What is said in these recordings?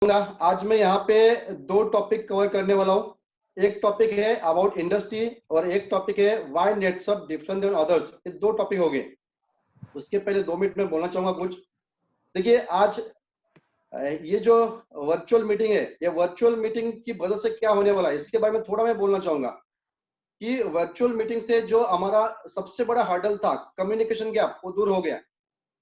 आज मैं यहाँ पे दो टॉपिक कवर करने वाला हूँ। एक टॉपिक है अबाउट इंडस्ट्री और एक टॉपिक है व्हाई नेटसप डिफरेंट देन अदर्स। ये दो टॉपिक हो गए। उसके पहले 2 मिनट में बोलना चाहूंगा कुछ। देखिए, आज ये जो वर्चुअल मीटिंग है, ये वर्चुअल मीटिंग की वजह से क्या होने वाला है इसके बारे में थोड़ा मैं बोलना चाहूंगा कि वर्चुअल मीटिंग से जो हमारा सबसे बड़ा हर्डल था, कम्युनिकेशन गैप, वो दूर हो गया।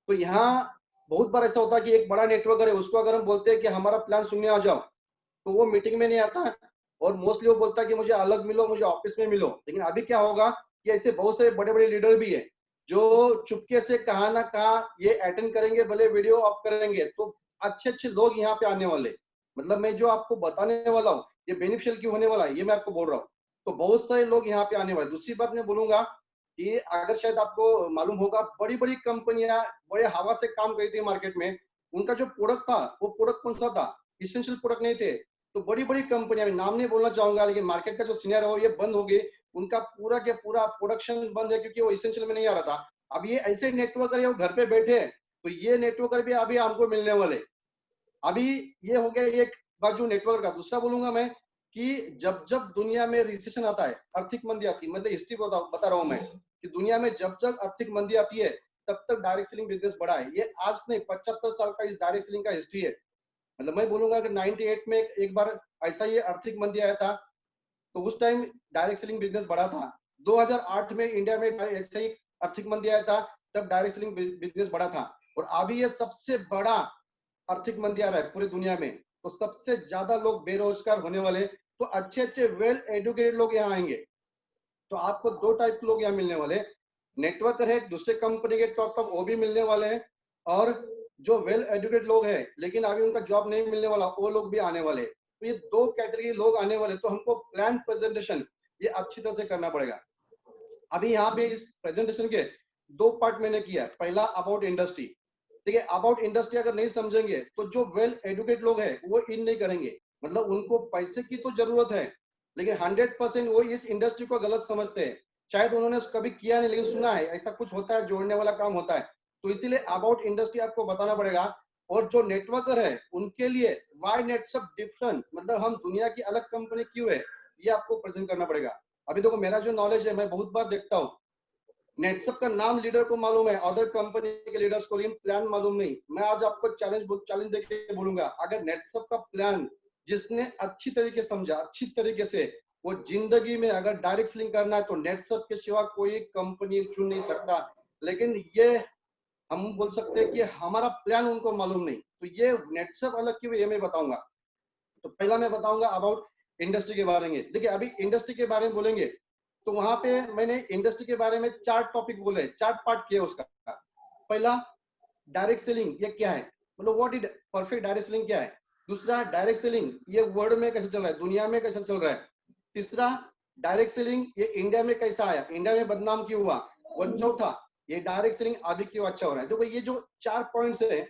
तो यहाँ बहुत बार ऐसा होता है कि एक बड़ा नेटवर्कर है, उसको अगर हम बोलते हैं कि हमारा प्लान सुनने आ जाओ, तो वो मीटिंग में नहीं आता है और मोस्टली वो बोलता है कि मुझे अलग मिलो, मुझे ऑफिस में मिलो। लेकिन अभी क्या होगा कि ऐसे बहुत सारे बड़े बड़े लीडर भी है जो चुपके से कहा ना कहा ये अटेंड करेंगे, भले वीडियो ऑफ करेंगे। तो अच्छे अच्छे लोग यहाँ पे आने वाले, मतलब मैं जो आपको बताने वाला हूँ ये बेनिफिशियल क्यों होने वाला है, ये मैं आपको बोल रहा हूँ। तो बहुत सारे लोग यहाँ पे आने वाले। दूसरी बात मैं बोलूंगा कि अगर शायद आपको मालूम होगा, बड़ी बड़ी कंपनियां बड़े हवा से काम करती थी मार्केट में, उनका जो प्रोडक्ट था वो प्रोडक्ट कौन सा था? इसेंशियल प्रोडक्ट नहीं थे। तो बड़ी बड़ी कंपनियां, नाम नहीं बोलना चाहूंगा, लेकिन मार्केट का जो सीनियर है ये बंद हो गई। उनका पूरा के पूरा प्रोडक्शन बंद है क्योंकि वो इसेंशियल में नहीं आ रहा था। अब ये ऐसे नेटवर्कर है वो घर पे बैठे हैं, तो ये नेटवर्कर भी अभी हमको मिलने वाले। अभी ये हो गया एक बाजू नेटवर्क का। दूसरा बोलूंगा मैं कि जब जब दुनिया में रिसेशन आता है, आर्थिक मंदी आती है, मतलब हिस्ट्री बता रहा हूं मैं कि दुनिया में जब जब आर्थिक मंदी आती है तब तक डायरेक्ट सेलिंग बिजनेस बढ़ा है। ये आज नहीं, 75 साल का इस डायरेक्ट सेलिंग का हिस्ट्री है। मतलब मैं बोलूंगा कि 98 में एक बार ऐसा ही आर्थिक मंदी आया था, तो उस टाइम डायरेक्ट सेलिंग बिजनेस बढ़ा था। 2008 में इंडिया में ऐसा ही आर्थिक मंदी आया था, तब डायरेक्ट सेलिंग बिजनेस बढ़ा था। और अभी ये सबसे बड़ा आर्थिक मंदी आ रहा है पूरी दुनिया में, तो सबसे ज्यादा लोग बेरोजगार होने वाले। तो अच्छे अच्छे वेल एजुकेटेड लोग यहाँ आएंगे। तो आपको दो टाइप के लोग यहाँ मिलने वाले, नेटवर्कर है दूसरे कंपनी के टॉप टॉप, वो भी मिलने वाले हैं। और जो वेल एजुकेटेड लोग हैं लेकिन अभी उनका जॉब नहीं मिलने वाला, वो लोग भी आने वाले। तो ये दो कैटेगरी लोग आने वाले। तो हमको प्लान प्रेजेंटेशन ये अच्छी तरह से करना पड़ेगा। अभी यहाँ पे इस प्रेजेंटेशन के दो पार्ट मैंने किया है। पहला अबाउट इंडस्ट्री। देखिए, अबाउट इंडस्ट्री अगर नहीं समझेंगे तो जो वेल एजुकेटेड लोग हैं वो इन नहीं करेंगे। मतलब उनको पैसे की तो जरूरत है, लेकिन 100% वो इस इंडस्ट्री को गलत समझते हैं। शायद उन्होंने कभी किया नहीं, लेकिन सुना है ऐसा कुछ होता है, जोड़ने वाला काम होता है। तो इसीलिए अबाउट इंडस्ट्री आपको बताना पड़ेगा। और जो नेटवर्कर है उनके लिए वाई नेटसप डिफरेंट, मतलब हम दुनिया की अलग कंपनी क्यों है, ये आपको प्रेजेंट करना पड़ेगा। अभी देखो, मेरा जो नॉलेज है, मैं बहुत बार देखता हूँ नेटसप का नाम लीडर को मालूम है, अदर कंपनी के लीडर्स को, लेकिन प्लान मालूम नहीं। मैं आज आपको चैलेंज देके बोलूंगा, अगर नेटसप का प्लान जिसने अच्छी तरीके समझा, अच्छी तरीके से वो जिंदगी में अगर डायरेक्ट सेलिंग करना है तो नेटसप के सिवा कोई कंपनी चुन नहीं सकता। लेकिन ये हम बोल सकते हैं कि हमारा प्लान उनको मालूम नहीं। तो ये नेटसप अलग क्यों है, ये मैं बताऊंगा। तो पहला मैं बताऊंगा अबाउट इंडस्ट्री के बारे में। देखिए, अभी इंडस्ट्री के बारे में बोलेंगे तो वहां पे मैंने इंडस्ट्री के बारे में 4 टॉपिक बोले, 4 पार्ट किए उसका। पहला, डायरेक्ट सेलिंग ये क्या है, मतलब what is perfect direct selling क्या है। दूसरा, डायरेक्ट सेलिंग ये वर्ल्ड में कैसे चल रहा है, दुनिया में कैसे चल रहा है। तीसरा, डायरेक्ट सेलिंग ये इंडिया में कैसा आया, इंडिया में बदनाम क्यों हुआ। और चौथा, ये डायरेक्ट सेलिंग अभी क्यों अच्छा हो रहा है। देखो, ये जो 4 पॉइंट्स है,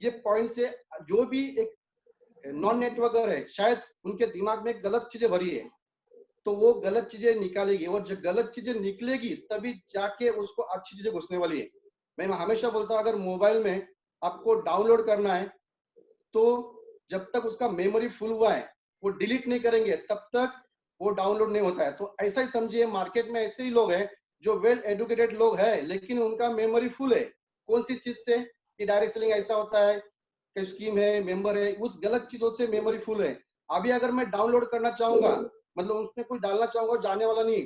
ये पॉइंट से जो भी एक नॉन नेटवर्कर है शायद उनके दिमाग में गलत चीजें भरी है, तो वो गलत चीजें निकालेगी। और जब गलत चीजें निकलेगी तभी जाके उसको अच्छी चीजें घुसने वाली है। मैं हमेशा बोलता हूँ, अगर मोबाइल में आपको डाउनलोड करना है तो जब तक उसका मेमोरी फुल हुआ है वो डिलीट नहीं करेंगे तब तक वो डाउनलोड नहीं होता है। तो ऐसा ही समझिए, मार्केट में ऐसे ही लोग हैं जो वेल एजुकेटेड लोग हैं लेकिन उनका मेमोरी फुल है। कौन सी चीज से? कि डायरेक्ट सेलिंग ऐसा होता है कि स्कीम है, मेंबर है, उस गलत चीजों से मेमोरी फुल है। अभी अगर मैं डाउनलोड करना चाहूंगा, मतलब उसमें कुछ डालना चाहूंगा, जाने वाला नहीं,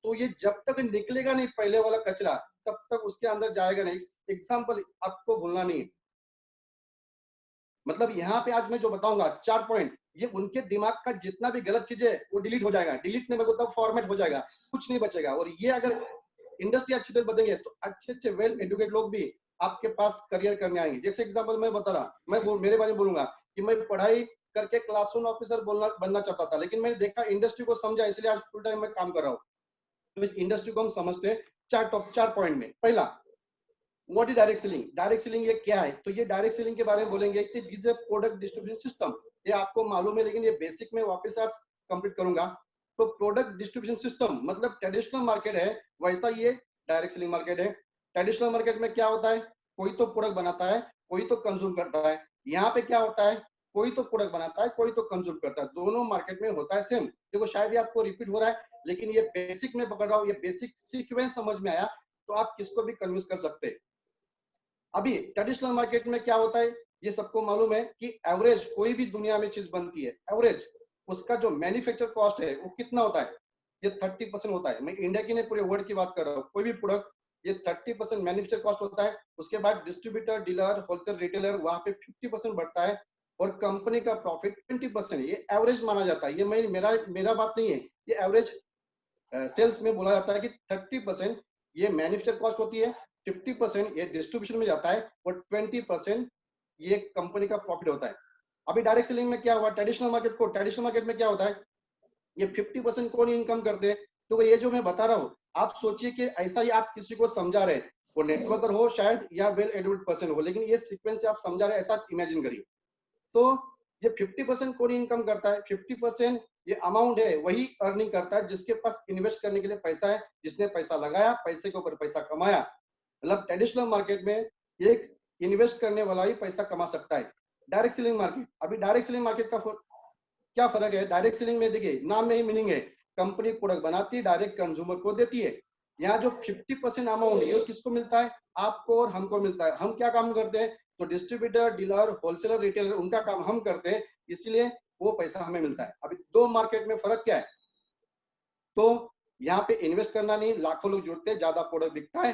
तो ये जब तक निकलेगा नहीं पहले वाला कचरा, तब तक उसके अंदर जाएगा नहीं। एग्जाम्पल आपको भूलना नहीं है। मतलब यहाँ पे आज मैं जो बताऊंगा 4 पॉइंट, ये उनके दिमाग का जितना भी गलत चीज है वो डिलीट हो जाएगा। डिलीट नहीं, मैं बोलता हूँ फॉर्मेट हो जाएगा, कुछ नहीं बचेगा। और ये अगर इंडस्ट्री अच्छी तरह बदलेंगे तो अच्छे अच्छे वेल एजुकेटेड लोग भी आपके पास करियर करने आएंगे। जैसे एग्जांपल मैं बता रहा, मेरे बारे में बोलूंगा कि मैं पढ़ाई करके क्लास 1 ऑफिसर बनना चाहता था, लेकिन मैंने देखा इंडस्ट्री को समझा, इसलिए आज फुल टाइम मैं काम कर रहा हूँ। तो इस इंडस्ट्री को हम समझते हैं 4 पॉइंट में। पहला, what is direct selling. Direct selling ये क्या है, तो ये डायरेक्ट सेलिंग के बारे में बोलेंगे कि this is product distribution system. ये आपको मालूम है लेकिन ये बेसिक में वापस आज कंप्लीट करूंगा। तो प्रोडक्ट डिस्ट्रीब्यूशन सिस्टम मतलब ट्रेडिशनल मार्केट है, वैसा ये डायरेक्ट सेलिंग मार्केट है। ट्रेडिशनल मार्केट में क्या होता है, कोई तो प्रोडक्ट बनाता है, कोई तो कंज्यूम करता है। यहाँ पे क्या होता है, कोई तो प्रोडक्ट बनाता है, कोई तो कंज्यूम करता है, दोनों मार्केट में होता है सेम। देखो शायद ये आपको रिपीट हो रहा है, लेकिन ये बेसिक में पकड़ रहा हूँ, ये बेसिक सीक्वेंस समझ में आया तो आप किसको भी कन्विंस कर सकते हैं। अभी ट्रेडिशनल मार्केट में क्या होता है, ये सबको मालूम है कि एवरेज कोई भी दुनिया में चीज बनती है, एवरेज उसका जो मैन्युफैक्चर कॉस्ट है वो कितना होता है, ये 30% होता है। मैं इंडिया की नहीं पूरे वर्ल्ड की बात कर रहा हूँ। कोई भी प्रोडक्ट ये 30% मैन्युफैक्चर कॉस्ट होता है, उसके बाद डिस्ट्रीब्यूटर, डीलर, होलसेल, रिटेलर वहां पे 50% बढ़ता है, और कंपनी का प्रॉफिट 20%। ये एवरेज माना जाता है, ये मैं मेरा बात नहीं है, ये एवरेज सेल्स में बोला जाता है कि 30% ये मैन्युफैक्चर कॉस्ट होती है, 50% ये डिस्ट्रीब्यूशन में जाता है, और 20% ये कंपनी का प्रॉफिट होता है। अभी डायरेक्ट सेलिंग में क्या हुआ, ट्रेडिशनल मार्केट में क्या होता है, ये 50% कौन इनकम करते हैं। तो ये जो मैं बता रहा हूँ, आप सोचिए कि ऐसा ही आप किसी को समझा रहे, वो नेटवर्कर हो शायद या वेल एजुकेटेड पर्सन हो, लेकिन ये सीक्वेंस से आप समझा रहे, ऐसा इमेजिन करिए। तो ये 50% कौन इनकम करता है, 50% ये अमाउंट है वही अर्निंग करता है जिसके पास इन्वेस्ट करने के लिए पैसा है, जिसने पैसा लगाया, पैसे के ऊपर पैसा कमाया। मतलब ट्रेडिशनल मार्केट में एक इन्वेस्ट करने वाला ही पैसा कमा सकता है। डायरेक्ट सेलिंग मार्केट, अभी डायरेक्ट सेलिंग मार्केट का क्या फर्क है, डायरेक्ट सेलिंग में देखिए नाम में ही मीनिंग है, कंपनी प्रोडक्ट बनाती है, डायरेक्ट कंज्यूमर को देती है। यहाँ जो 50% अमाउंट है किसको मिलता है, आपको और हमको मिलता है। हम क्या काम करते हैं, तो डिस्ट्रीब्यूटर, डीलर, होलसेलर, रिटेलर, उनका काम हम करते हैं, इसलिए वो पैसा हमें मिलता है। अभी दो मार्केट में फर्क क्या है, तो यहाँ पे इन्वेस्ट करना नहीं, लाखों लोग जुड़ते हैं, ज्यादा प्रोडक्ट बिकता है,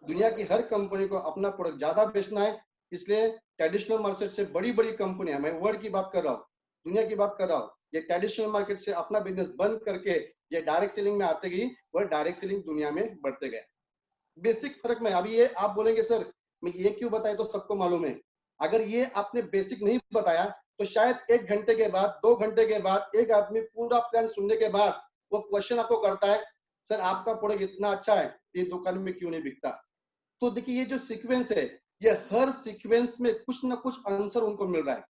दुनिया की हर कंपनी को अपना प्रोडक्ट ज्यादा बेचना है, इसलिए ट्रेडिशनल मार्केट से बड़ी बड़ी कंपनियां, मैं वर्ल्ड की बात कर रहा हूँ, दुनिया की बात कर रहा हूँ, ये ट्रेडिशनल मार्केट से अपना बिजनेस बंद करके ये डायरेक्ट सेलिंग में आते गई, और डायरेक्ट सेलिंग दुनिया में बढ़ते गए। बेसिक फर्क में अभी ये आप बोलेंगे सर मैं ये क्यों बताया, तो सबको मालूम है। अगर ये आपने बेसिक नहीं बताया तो शायद 1 घंटे के बाद, 2 घंटे के बाद, एक आदमी पूरा प्लान सुनने के बाद वो क्वेश्चन आपको करता है, सर आपका प्रोडक्ट इतना अच्छा है, ये दुकान में क्यों नहीं बिकता। तो देखिए ये जो सीक्वेंस है, ये हर सीक्वेंस में कुछ ना कुछ आंसर उनको मिल रहा है।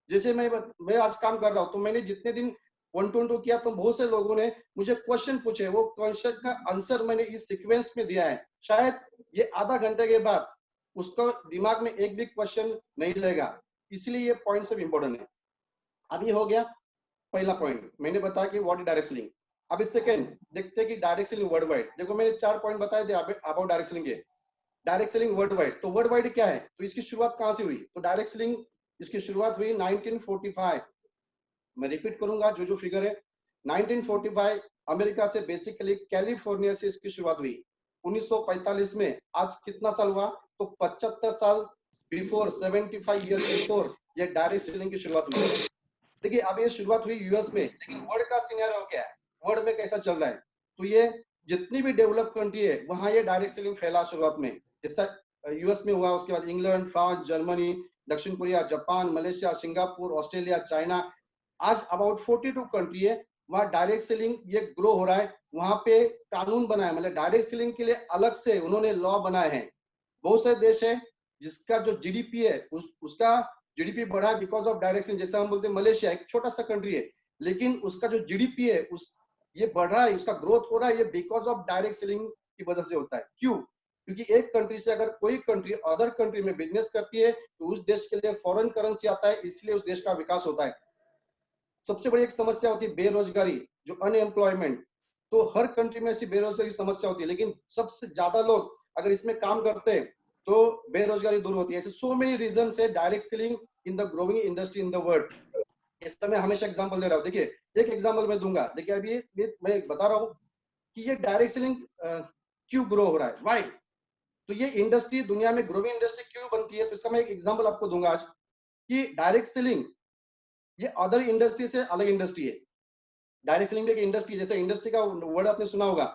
जैसे मैं आज काम कर रहा हूँ, तो मैंने जितने दिन 1-2 किया, तो बहुत से लोगों ने मुझे क्वेश्चन पूछे, वो क्वेश्चन का आंसर मैंने इस सीक्वेंस में दिया है। शायद ये आधा घंटे के बाद उसका दिमाग में एक भी क्वेश्चन नहीं रहेगा, इसलिए ये पॉइंट सब इंपॉर्टेंट है। अब ये हो गया पहला पॉइंट, मैंने बताया कि व्हाट इज डायरेक्ट सेलिंग। अब इस सेकंड देखते हैं कि डायरेक्ट सेलिंग वर्ल्ड वाइड। देखो मैंने 4 पॉइंट बताए थे अबाउट डायरेक्ट सेलिंग के। डायरेक्ट सेलिंग वर्ल्ड वाइड, तो वर्ल्ड वाइड क्या है, तो इसकी शुरुआत कहां से हुई, तो डायरेक्ट सेलिंग इसकी शुरुआत हुई 1945। मैं रिपीट करूंगा जो जो फिगर है, 1945 अमेरिका से, बेसिकली कैलिफोर्निया से इसकी शुरुआत हुई। 1945 में आज कितना साल हुआ, तो 75 साल बिफोर, 75 ईयर बिफोर ये डायरेक्ट सेलिंग की शुरुआत हुई। देखिए अब ये शुरुआत हुई यूएस में, लेकिन वर्ल्ड का सिनेरियो क्या है, वर्ल्ड में कैसा चल रहा है, तो ये जितनी भी डेवलप कंट्री है वहां ये डायरेक्ट सेलिंग फैला शुरुआत में। जैसा यूएस में हुआ, उसके बाद इंग्लैंड, फ्रांस, जर्मनी, दक्षिण Korea, Japan, Malaysia, Singapore, Australia, China, आज अबाउट 42 कंट्री है, वहाँ डायरेक्ट सेलिंग ये ग्रो हो रहा है। वहां पे कानून बना है, मतलब डायरेक्ट सेलिंग के लिए अलग से उन्होंने लॉ बनाए हैं। बहुत सारे देश है जिसका जो जीडीपी है उसका जीडीपी बढ़ा है बिकॉज ऑफ डायरेक्ट सेलिंग। जैसे हम बोलते हैं मलेशिया एक छोटा सा कंट्री है, लेकिन उसका जो जीडीपी है उस ये बढ़ रहा है, उसका ग्रोथ हो रहा है, ये बिकॉज ऑफ डायरेक्ट सेलिंग की वजह से होता है। क्यों, क्योंकि एक कंट्री से अगर कोई कंट्री अदर कंट्री में बिजनेस करती है तो उस देश के लिए फॉरेन करेंसी आता है, इसलिए उस देश का विकास होता है। सबसे बड़ी एक समस्या होती है बेरोजगारी, जो अनएम्प्लॉयमेंट, तो हर कंट्री में ऐसी बेरोजगारी समस्या होती है, लेकिन सबसे ज्यादा लोग अगर इसमें काम करते हैं तो बेरोजगारी दूर होती है। ऐसे सो मेनी रीजन है direct selling in the growing industry in the world. इस समय हमेशा एग्जांपल दे रहा हूँ, देखिए एक एग्जांपल मैं दूंगा। देखिए अभी मैं बता रहा हूँ कि ये डायरेक्ट सेलिंग क्यों ग्रो हो रहा है, व्हाई, तो ये इंडस्ट्री दुनिया में ग्रोइंग इंडस्ट्री क्यों बनती है, तो इसका मैं एक एग्जांपल आपको दूंगा आज कि डायरेक्ट सेलिंग ये अदर इंडस्ट्री से अलग इंडस्ट्री है। डायरेक्ट सेलिंग एक इंडस्ट्री, जैसे इंडस्ट्री का वर्ड आपने सुना होगा,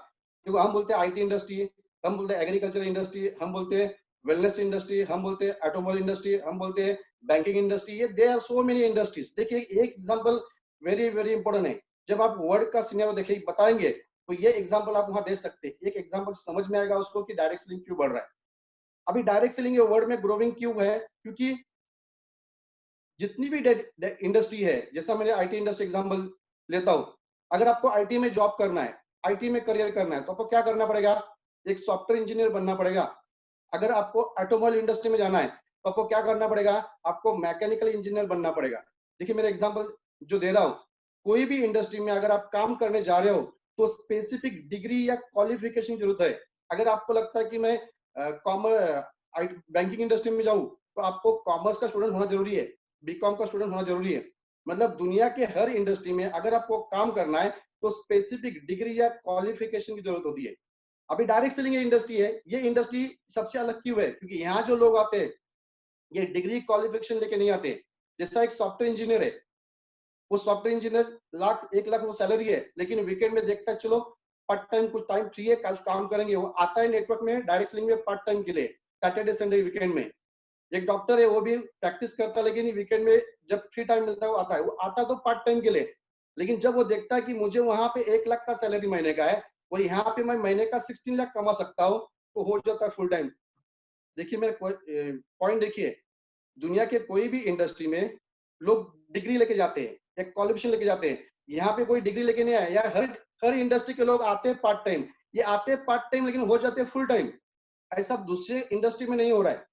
देखो हम बोलते हैं आईटी इंडस्ट्री, हम बोलते हैं एग्रीकल्चर इंडस्ट्री, हम बोलते हैं वेलनेस इंडस्ट्री, हम बोलते हैं ऑटोमोबाइल इंडस्ट्री, हम बोलते हैं बैंकिंग इंडस्ट्री, ये they are so many industries. देखिए एक एग्जांपल वेरी वेरी इंपॉर्टेंट है, जब आप वर्ड का सिनेरियो देखिए बताएंगे तो ये एग्जांपल आप वहां दे सकते हैं, एक एग्जांपल समझ में आएगा उसको कि डायरेक्ट सेलिंग क्यों बढ़ रहा है। अभी डायरेक्ट सेलिंग ये वर्ड में ग्रोइंग क्यों है, क्योंकि जितनी भी इंडस्ट्री है, जैसा मैंने आईटी इंडस्ट्री एग्जांपल लेता हूं, अगर आपको आईटी में जॉब करना है, आईटी में करियर करना है, तो आपको क्या करना पड़ेगा, एक सॉफ्टवेयर इंजीनियर बनना पड़ेगा। अगर आपको ऑटोमोबाइल इंडस्ट्री में जाना है तो आपको क्या करना पड़ेगा, आपको मैकेनिकल इंजीनियर बनना पड़ेगा। देखिए मेरा एग्जांपल जो दे रहा हूँ, कोई भी इंडस्ट्री में अगर आप काम करने जा रहे हो तो स्पेसिफिक डिग्री या क्वालिफिकेशन की जरूरत है। अगर आपको लगता है कि मैं कॉमर्स बैंकिंग इंडस्ट्री में जाऊं तो आपको कॉमर्स का स्टूडेंट होना जरूरी है, बीकॉम का स्टूडेंट होना जरूरी है। मतलब दुनिया के हर इंडस्ट्री में अगर आपको काम करना है तो स्पेसिफिक डिग्री या क्वालिफिकेशन की जरूरत होती है। अभी डायरेक्ट सेलिंग इंडस्ट्री है, ये इंडस्ट्री सबसे अलग क्यों है, क्योंकि यहाँ जो लोग आते हैं ये डिग्री क्वालिफिकेशन लेके नहीं आते। जैसा एक सॉफ्टवेयर इंजीनियर है, वो सॉफ्टवेयर इंजीनियर लाख 1 लाख वो सैलरी है, लेकिन वीकेंड में देखता है चलो पार्ट टाइम कुछ टाइम फ्री है कुछ काम करेंगे, वो आता है नेटवर्क में डायरेक्ट सेलिंग में पार्ट टाइम के लिए, सैटरडे संडे वीकेंड में। एक डॉक्टर है वो भी प्रैक्टिस करता है, लेकिन वीकेंड में जब फ्री टाइम मिलता है वो आता है, वो आता तो पार्ट टाइम के लिए। लेकिन जब वो देखता है कि मुझे वहां पे 1 लाख का सैलरी महीने का है और यहाँ पे मैं महीने का 16 लाख कमा सकता हूँ, तो हो जाता है फुल टाइम। देखिए मेरे पॉइंट देखिए, दुनिया के कोई भी इंडस्ट्री में लोग डिग्री लेके जाते हैं, एक क्वालिफिकेशन लेके जाते हैं। यहाँ पे कोई डिग्री लेके नहीं आया, या हर इंडस्ट्री के लोग आते हैं पार्ट टाइम, ये आते हैं पार्ट टाइम लेकिन हो जाते हैं फुल टाइम। ऐसा दूसरे इंडस्ट्री में नहीं हो रहा है।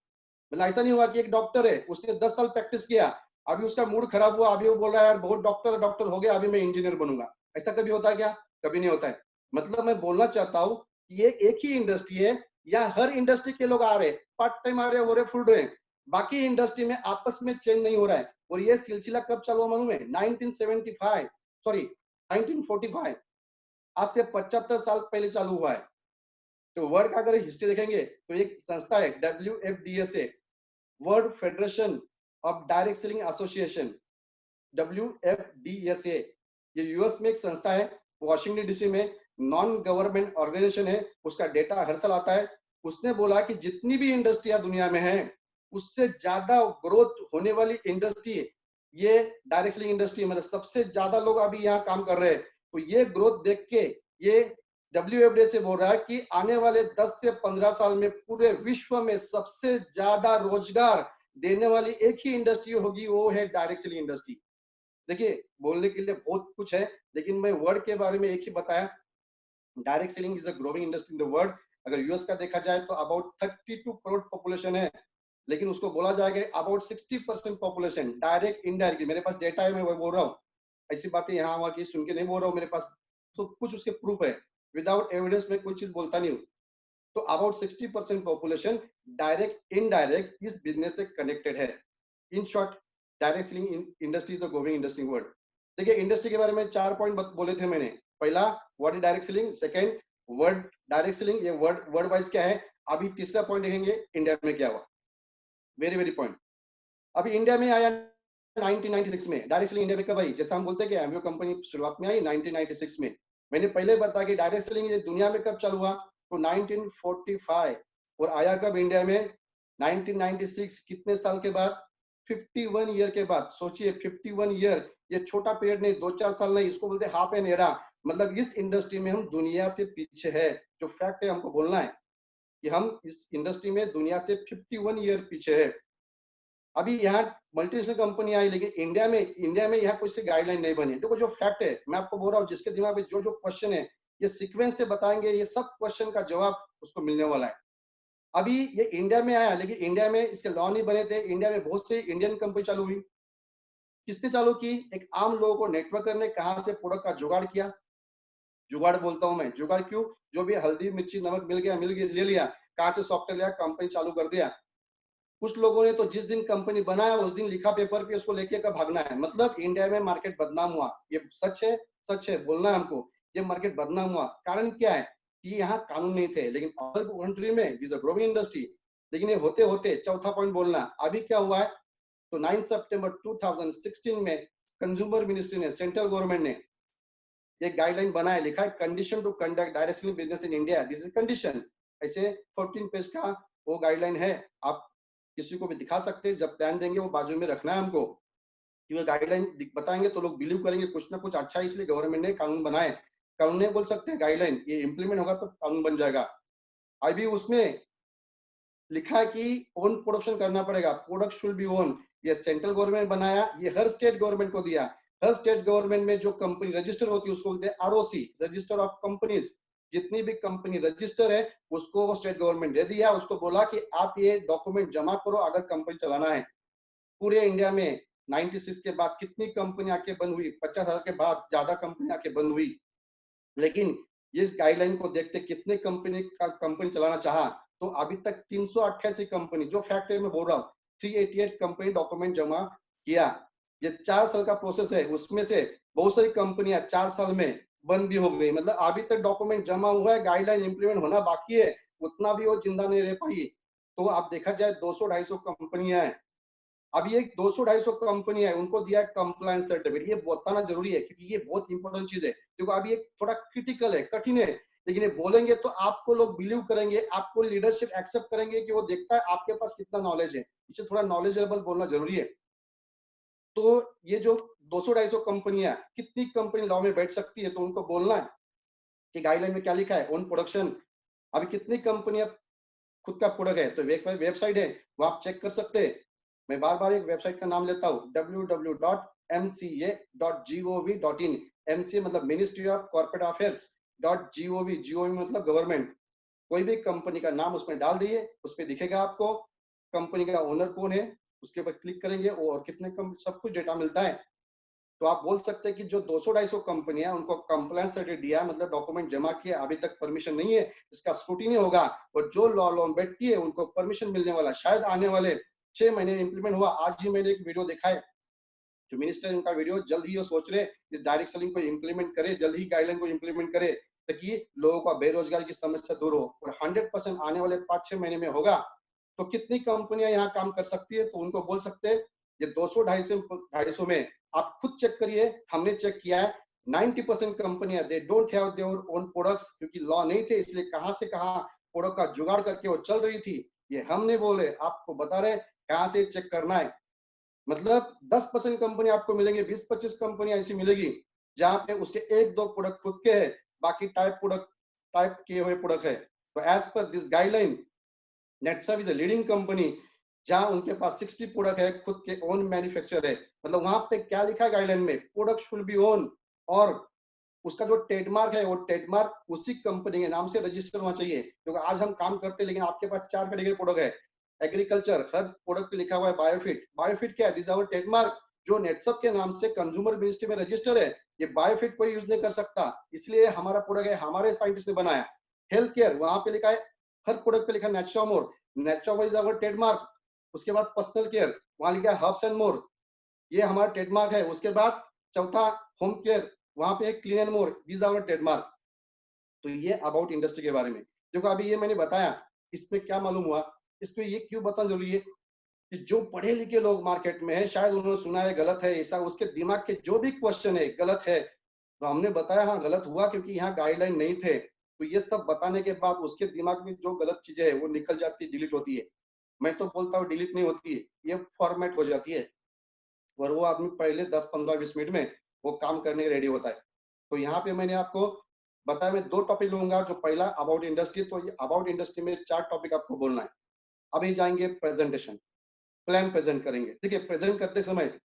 मतलब ऐसा नहीं हुआ कि एक डॉक्टर है उसने 10 साल प्रैक्टिस किया, अभी उसका मूड खराब हुआ, अभी वो बोल रहा है यार बहुत डॉक्टर डॉक्टर हो गया, अभी मैं इंजीनियर बनूंगा। ऐसा कभी होता है क्या? कभी नहीं होता है। मतलब मैं बोलना चाहता हूँ ये एक ही इंडस्ट्री है, या हर इंडस्ट्री के लोग आ रहे हैं, पार्ट टाइम आ रहे हैं, हो रहे फुल रहे हैं, बाकी इंडस्ट्री में आपस में चेंज नहीं हो रहा है। और ये सिलसिला कब चालू हुआ मालूम है? 1975 सॉरी 1945, आज से 75 साल पहले चालू हुआ है। तो वर्ल्ड का अगर हिस्ट्री देखेंगे तो एक संस्था है WFDSA, world federation of direct selling association, WFDSA। ये यूएस में एक संस्था है, वॉशिंगटन डीसी में, नॉन गवर्नमेंट ऑर्गेनाइजेशन है, उसका डेटा हर साल आता है। उसने बोला कि जितनी भी इंडस्ट्रियां दुनिया में है उससे ज्यादा ग्रोथ होने वाली इंडस्ट्री ये डायरेक्ट सेलिंग इंडस्ट्री, मतलब सबसे ज्यादा लोग अभी यहाँ काम कर रहे हैं। तो ये ग्रोथ देख के ये WFDA से बोल रहा है कि आने वाले 10 से 15 साल में पूरे विश्व में सबसे ज्यादा रोजगार देने वाली एक ही इंडस्ट्री होगी, वो है डायरेक्ट सेलिंग इंडस्ट्री। देखिए बोलने के लिए बहुत कुछ है, लेकिन मैं वर्ड के बारे में एक ही बताया, direct selling is a growing industry in the world. अगर यूएस का देखा जाए तो अबाउट 32 करोड़ पॉपुलेशन है, लेकिन उसको बोला जाएगा अबाउट 60% पॉपुलेशन डायरेक्ट इनडायरेक्टली। मेरे पास डेटा है, मैं वो बोल रहा हूँ, ऐसी बातें यहाँ वहाँ की सुन के नहीं बोल रहा हूँ, मेरे पास सब कुछ उसके प्रूफ है। विदाउट एविडेंस में कोई चीज बोलता नहीं हूँ। तो अबाउट 60% पॉपुलेशन डायरेक्ट इनडायरेक्ट इस बिजनेस से कनेक्टेड है। In short direct selling industry is the growing industry world. देखिए इंडस्ट्री के बारे में 4 पॉइंट बोले थे मैंने। पहला what is direct selling, second word direct selling, ये वर्ड वाइज क्या है। अभी तीसरा पॉइंट देखेंगे इंडिया में क्या हुआ, वेरी वेरी पॉइंट। अभी इंडिया में आया 1996 में। डायरेक्ट सेलिंग इंडिया में कब आई? जैसा हम बोलते हैं कि एमबीओ कंपनी शुरुआत में आई 1996 में। मैंने पहले बताया कि डायरेक्ट सेलिंग दुनिया में कब चालू हुआ, तो 1945। और आया कब इंडिया में? 1996। कितने साल के बाद? 51 ईयर के बाद। सोचिए 51 ईयर, ये छोटा पीरियड नहीं, 2-4 साल नहीं, इसको बोलते हाफ एन एरा। मतलब इस इंडस्ट्री में हम दुनिया से पीछे है। जो फैक्ट है हमको बोलना है कि हम इस इंडस्ट्री में दुनिया से 51 ईयर पीछे है। अभी यहाँ मल्टीनेशनल कंपनी आई, लेकिन इंडिया में यहाँ कोई सी गाइडलाइन नहीं बनी। देखो जो फैक्ट है मैं आपको बोल रहा हूँ, जिसके दिमाग में जो जो क्वेश्चन है ये सीक्वेंस से बताएंगे, ये सब क्वेश्चन का जवाब उसको मिलने वाला है। अभी ये इंडिया में आया, लेकिन इंडिया में इसके लॉ नहीं बने थे। इंडिया में बहुत सी इंडियन कंपनी चालू हुई। किसने चालू की? एक आम लोगों को नेटवर्क करने, कहाँ से प्रोडक्ट का जुगाड़ किया। जुगाड़ बोलता हूँ मैं, जुगाड़ क्यों? जो भी हल्दी मिर्ची नमक मिल गया ले लिया, कहाँ से सॉफ्टवेयर लिया, कंपनी चालू कर दिया। कुछ लोगों ने तो जिस दिन कंपनी बनाया उस दिन लिखा पेपर पे, उसको लेके का भागना है। मतलब इंडिया में मार्केट बदनाम हुआ। ये सच है, सच है, बोलना है हमको। ये मार्केट बदनाम हुआ, कारण क्या है कि यहाँ कानून नहीं थे। लेकिन अदर कंट्री में दिस अ ग्रोइंग इंडस्ट्री। लेकिन ये होते होते, चौथा पॉइंट बोलना, अभी क्या हुआ है, तो 9 सितंबर 2016 में कंज्यूमर मिनिस्ट्री ने, सेंट्रल गवर्नमेंट ने एक गाइडलाइन बनाया, लिखा है condition to conduct direct selling business in India, this is condition. ऐसे 14 पेज का वो गाइडलाइन है। आप किसी को भी दिखा सकते हैं, जब प्लान देंगे वो बाजू में रखना है हमको, क्योंकि गाइडलाइन बताएंगे तो लोग बिलीव करेंगे कुछ ना कुछ अच्छा है, इसलिए गवर्नमेंट ने कानून बनाए। कानून नहीं बोल सकते, गाइडलाइन, ये इंप्लीमेंट होगा तो कानून बन जाएगा। अभी उसमें लिखा है कि ओन प्रोडक्शन करना पड़ेगा, प्रोडक्ट शुड बी ओन। ये सेंट्रल गवर्नमेंट बनाया, ये हर स्टेट गवर्नमेंट को दिया। हर स्टेट गवर्नमेंट में जो कंपनी रजिस्टर होती है उसको बोलते हैं ROC, रजिस्टर ऑफ कंपनीज। जितनी भी कंपनी रजिस्टर है उसको स्टेट गवर्नमेंट दे दिया, उसको बोला कि आप ये डॉक्यूमेंट जमा करो अगर कंपनी चलाना है। पूरे इंडिया में 96 के बाद कितनी कंपनी आके बंद हुई, 50 साल के बाद ज्यादा कंपनी आके बंद हुई, लेकिन इस गाइडलाइन को देखते कितने कंपनी चलाना चाहा, तो अभी तक 388 कंपनी, जो फैक्ट है मैं बोल रहा हूँ, 388 कंपनी डॉक्यूमेंट जमा किया। ये 4 साल का प्रोसेस है, उसमें से बहुत सारी कंपनियां 4 साल में बंद भी हो गई, मतलब अभी तक डॉक्यूमेंट जमा हुआ है, गाइडलाइन इंप्लीमेंट होना बाकी है, उतना भी वो जिंदा नहीं रह पाई। तो आप देखा जाए 200-250 कंपनियां हैं, अभी एक 200-250 कंपनी है, उनको दिया कंप्लायंस सर्टिफिकेट। ये बताना जरूरी है क्योंकि ये बहुत इंपॉर्टेंट चीज है, क्योंकि अभी एक थोड़ा क्रिटिकल है, कठिन है, लेकिन ये बोलेंगे तो आपको लोग बिलीव करेंगे, आपको लीडरशिप एक्सेप्ट करेंगे कि वो देखता है आपके पास कितना नॉलेज है, इसे थोड़ा नॉलेजेबल बोलना जरूरी है। तो ये जो 200-250 कंपनियां, कितनी कंपनी लॉ में बैठ सकती है, तो उनको बोलना है कि गाइडलाइन में क्या लिखा है, ओन प्रोडक्शन। अभी कितनी कंपनियां खुद का प्रोडक्ट है, तो वेबसाइट है, वो आप चेक कर सकते हैं। मैं बार बार एक वेबसाइट का नाम लेता हूँ, www.mca.gov.in। MCA मतलब ministry of corporate affairs .gov मतलब गवर्नमेंट। कोई भी कंपनी का नाम उसमें डाल दिए, उस पर दिखेगा आपको कंपनी का ओनर कौन है, उसके ऊपर क्लिक करेंगे और कितने सब कुछ डेटा मिलता है। तो आप बोल सकते हैं कि जो 200-250 कंपनियां, उनको कंप्लायंस सर्टिफिकेट दिया, मतलब डॉक्यूमेंट जमा किया, अभी तक परमिशन नहीं है, इसका स्क्रूटिनी होगा, और जो लॉ में बैठती है उनको परमिशन मिलने वाला शायद आने वाले 6 महीने में इंप्लीमेंट हुआ। आज ही मैंने एक वीडियो देखा है, जो मिनिस्टर, उनका वीडियो, जल्द ही वो सोच रहे इस डायरेक्ट सेलिंग को इंप्लीमेंट करे, जल्द ही गाइडलाइन को इंप्लीमेंट करे, ताकि लोगों का बेरोजगार की समस्या दूर हो, और 100% आने वाले 5-6 महीने में होगा। तो कितनी कंपनियां यहाँ काम कर सकती है, तो उनको बोल सकते हैं ये 200-250 में आप खुद चेक करिए, हमने चेक किया है 90% कंपनियां they don't have their own products, क्योंकि लॉ नहीं थे, इसलिए कहां से कहां प्रोडक्ट का जुगाड़ करके वो चल रही थी। ये हम नहीं बोले, आपको बता रहे कहां से चेक करना है। मतलब 10% कंपनी आपको मिलेंगे, 20-25 कंपनी ऐसी मिलेगी जहां पे उसके 1-2 प्रोडक्ट खुद के हैं, बाकी टाइप किए हुए प्रोडक्ट है। तो as per this guideline, Netsurf is a leading company जहां उनके पास 60 प्रोडक्ट है, खुद के ओन मैन्युफैक्चर है। मतलब वहां पे क्या लिखा है गाइडलाइन में, प्रोडक्ट शुड बी ओन, और उसका जो ट्रेडमार्क है वो ट्रेडमार्क उसी कंपनी के नाम से रजिस्टर होना चाहिए। क्योंकि आज हम काम करते हैं, लेकिन आपके पास 4 कैटेगरी प्रोडक्ट है, एग्रीकल्चर, हर प्रोडक्ट पे लिखा हुआ है बायोफिट। बायोफिट क्या है, दिस आवर ट्रेडमार्क, जो नेटसप के नाम से कंज्यूमर मिनिस्ट्री में रजिस्टर है। ये बायोफिट कोई यूज नहीं कर सकता, इसलिए हमारा प्रोडक्ट है, हमारे साइंटिस्ट ने बनाया। हेल्थ केयर, वहां पे लिखा है, हर प्रोडक्ट पे लिखा है Naturamore, Naturamore is our trademark. उसके बाद पर्सनल केयर, वहां लिखा है हर्ब्स एंड मोर, ये हमारा ट्रेडमार्क है। उसके बाद चौथा होम केयर, वहां पे clean and more, these our trademark. तो ये अबाउट इंडस्ट्री के बारे में। देखो अभी ये मैंने बताया, इसमें क्या मालूम हुआ, इसमें ये क्यों बताना जरूरी है कि जो पढ़े लिखे लोग मार्केट में है, शायद उन्होंने सुना है गलत है ऐसा, उसके दिमाग के जो भी क्वेश्चन है गलत है, तो हमने बताया हाँ गलत हुआ क्योंकि यहाँ गाइडलाइन नहीं थे। तो ये सब बताने के बाद उसके दिमाग में जो गलत चीजें है वो निकल जाती है, डिलीट होती है। मैं तो बोलता हूँ डिलीट नहीं होती है, ये फॉर्मेट हो जाती है, और वो आदमी पहले 10-15-20 मिनट में वो काम करने के रेडी होता है। तो यहाँ पे मैंने आपको बताया, मैं 2 टॉपिक लूंगा। जो पहला अबाउट इंडस्ट्री, तो ये अबाउट इंडस्ट्री में 4 टॉपिक आपको बोलना है। अभी जाएंगे प्रेजेंटेशन, प्लान प्रेजेंट करेंगे। देखिए प्रेजेंट करते समय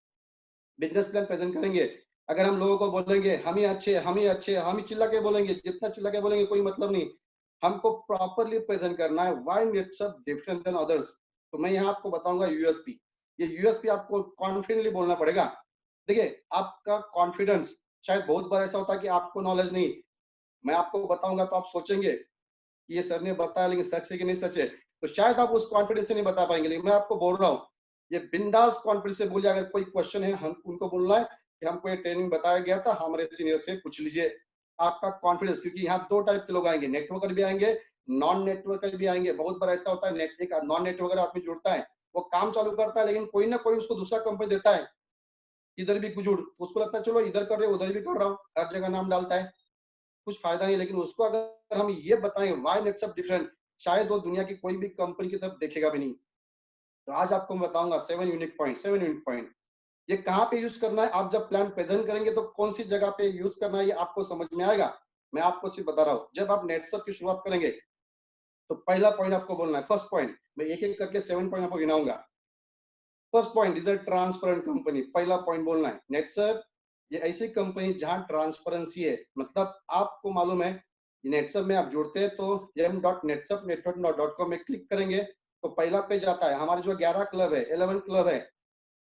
बिजनेस प्लान प्रेजेंट करेंगे, अगर हम लोगों को बोलेंगे हम ही अच्छे, हम ही अच्छे, हम ही चिल्ला के बोलेंगे, जितना चिल्ला के बोलेंगे कोई मतलब नहीं। हमको प्रॉपरली प्रेजेंट करना है, व्हाई नेटसप डिफरेंट देन अदर्स। तो मैं यहाँ आपको बताऊंगा यूएसपी। ये यूएसपी आपको कॉन्फिडेंटली बोलना पड़ेगा। देखिए आपका कॉन्फिडेंस, शायद बहुत बार ऐसा होता है कि आपको नॉलेज नहीं, मैं आपको बताऊंगा तो आप सोचेंगे कि ये सर ने बताया लेकिन सच है कि नहीं सच है, तो शायद आप उस कॉन्फिडेंस से नहीं बता पाएंगे। लेकिन मैं आपको बोल रहा हूँ, ये बिंदास कॉन्फिडेंस से बोलिए। अगर कोई क्वेश्चन है, हम उनको बोलना है कि हमको ये ट्रेनिंग बताया गया था, हमारे सीनियर से पूछ लीजिए। आपका कॉन्फिडेंस, क्योंकि यहाँ 2 टाइप के लोग आएंगे, नेटवर्कर भी आएंगे, नॉन नेटवर्कर भी आएंगे। बहुत बार ऐसा होता है, एक नॉन नेटवर्कर आदमी जुड़ता है, वो काम चालू करता है, लेकिन कोई ना कोई उसको दूसरा कंपनी देता है, इधर भी गुजुड़, उसको लगता है चलो इधर कर रहे उधर भी कर रहा हूँ, हर जगह नाम डालता है, कुछ फायदा नहीं। लेकिन उसको अगर हम ये बताएं व्हाई नेटसप डिफरेंट, शायद वो दुनिया की कोई भी कंपनी की तरफ देखेगा भी नहीं। तो आज आपको मैं बताऊंगा 7 यूनिक पॉइंट, 7 यूनिक पॉइंट, ये कहाँ पे यूज करना है। आप जब प्लान प्रेजेंट करेंगे तो कौन सी जगह पे यूज करना है ये आपको समझ में आएगा। मैं आपको सिर्फ बता रहा हूँ, जब आप नेटसप की शुरुआत करेंगे तो पहला पॉइंट आपको बोलना है, फर्स्ट पॉइंट, मैं एक एक करके 7 पॉइंट आपको गिनाऊंगा। First point is a transparent company, पहला पॉइंट बोलना है। नेटसप ये ऐसी कंपनी जहां ट्रांसपेरेंसी है, मतलब आपको मालूम है नेटसप में आप जुड़ते हैं तो m.netsupnetwork.com में क्लिक करेंगे तो पहला पेज आता है। हमारे जो 11 क्लब है, 11 क्लब है,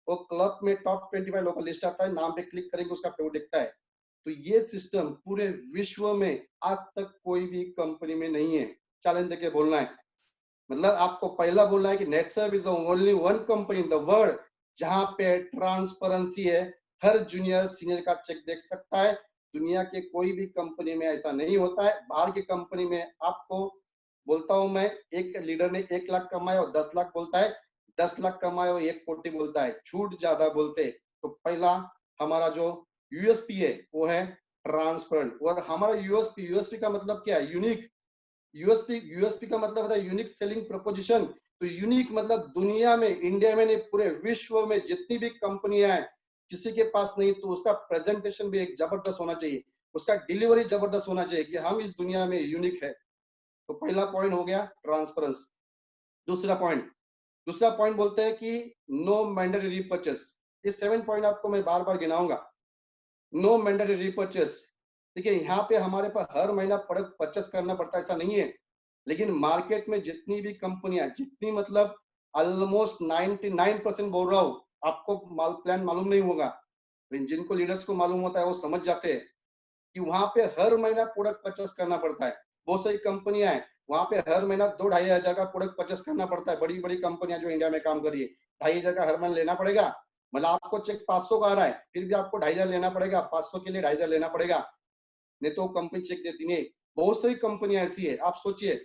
वो क्लब में टॉप 25 लोगों का लिस्ट आता है, नाम पे क्लिक करेंगे उसका पेज दिखता है। तो ये सिस्टम पूरे विश्व में आज तक कोई भी कंपनी में नहीं है। चैलेंज देके बोलना है, मतलब आपको पहला बोलना है कि Netsurf is only one company in the world जहां पे ट्रांसपेरेंसी है, हर जूनियर सीनियर का चेक देख सकता है। दुनिया के कोई भी कंपनी में ऐसा नहीं होता है। बाहर की कंपनी में आपको बोलता हूं मैं, एक लीडर ने 1 लाख कमाए और 10 लाख बोलता है, 10 लाख कमाए और 1 कोटी बोलता है, झूठ ज्यादा बोलते। तो पहला हमारा जो यूएसपी है वो है ट्रांसपेरेंट। और हमारा यूएसपी, यूएसपी का मतलब क्या है? यूनिक। यूएसपी का मतलब होता है यूनिक सेलिंग प्रोपोजिशन। तो यूनिक मतलब दुनिया में, इंडिया में नहीं, पूरे विश्व में जितनी भी कंपनियां हैं किसी के पास नहीं। तो उसका प्रेजेंटेशन भी एक जबरदस्त होना चाहिए, उसका डिलीवरी जबरदस्त होना चाहिए कि हम इस दुनिया में यूनिक है। तो पहला पॉइंट हो गया ट्रांसपेरेंस। दूसरा पॉइंट बोलते हैं कि नो मैंडेटरी रीपर्चेस। ये 7 पॉइंट आपको मैं बार बार गिनाऊंगा। No mandatory repurchase. देखिए यहाँ पे हमारे पास हर महीना प्रोडक्ट परचेस करना पड़ता है ऐसा नहीं है, लेकिन मार्केट में जितनी भी कंपनियां, जितनी मतलब ऑलमोस्ट 99% बोल रहा हूँ, आपको प्लान मालूम नहीं होगा, लेकिन जिनको लीडर्स को मालूम होता है वो समझ जाते हैं कि वहां पे हर महीना प्रोडक्ट परचेस करना पड़ता है। बहुत सारी कंपनियां हैं वहां पे हर महीना 2-2.5 हजार का प्रोडक्ट परचेस करना पड़ता है। बड़ी बड़ी कंपनियां जो इंडिया में काम कर रही है, 2.5 हजार का हर महीना लेना पड़ेगा। मतलब आपको चेक 500 का आ रहा है, फिर भी आपको 2.5 हजार लेना पड़ेगा, 500 के लिए 2.5 हजार लेना पड़ेगा, नहीं तो कंपनी चेक देती नहीं। बहुत सारी कंपनियां ऐसी है, आप सोचिए,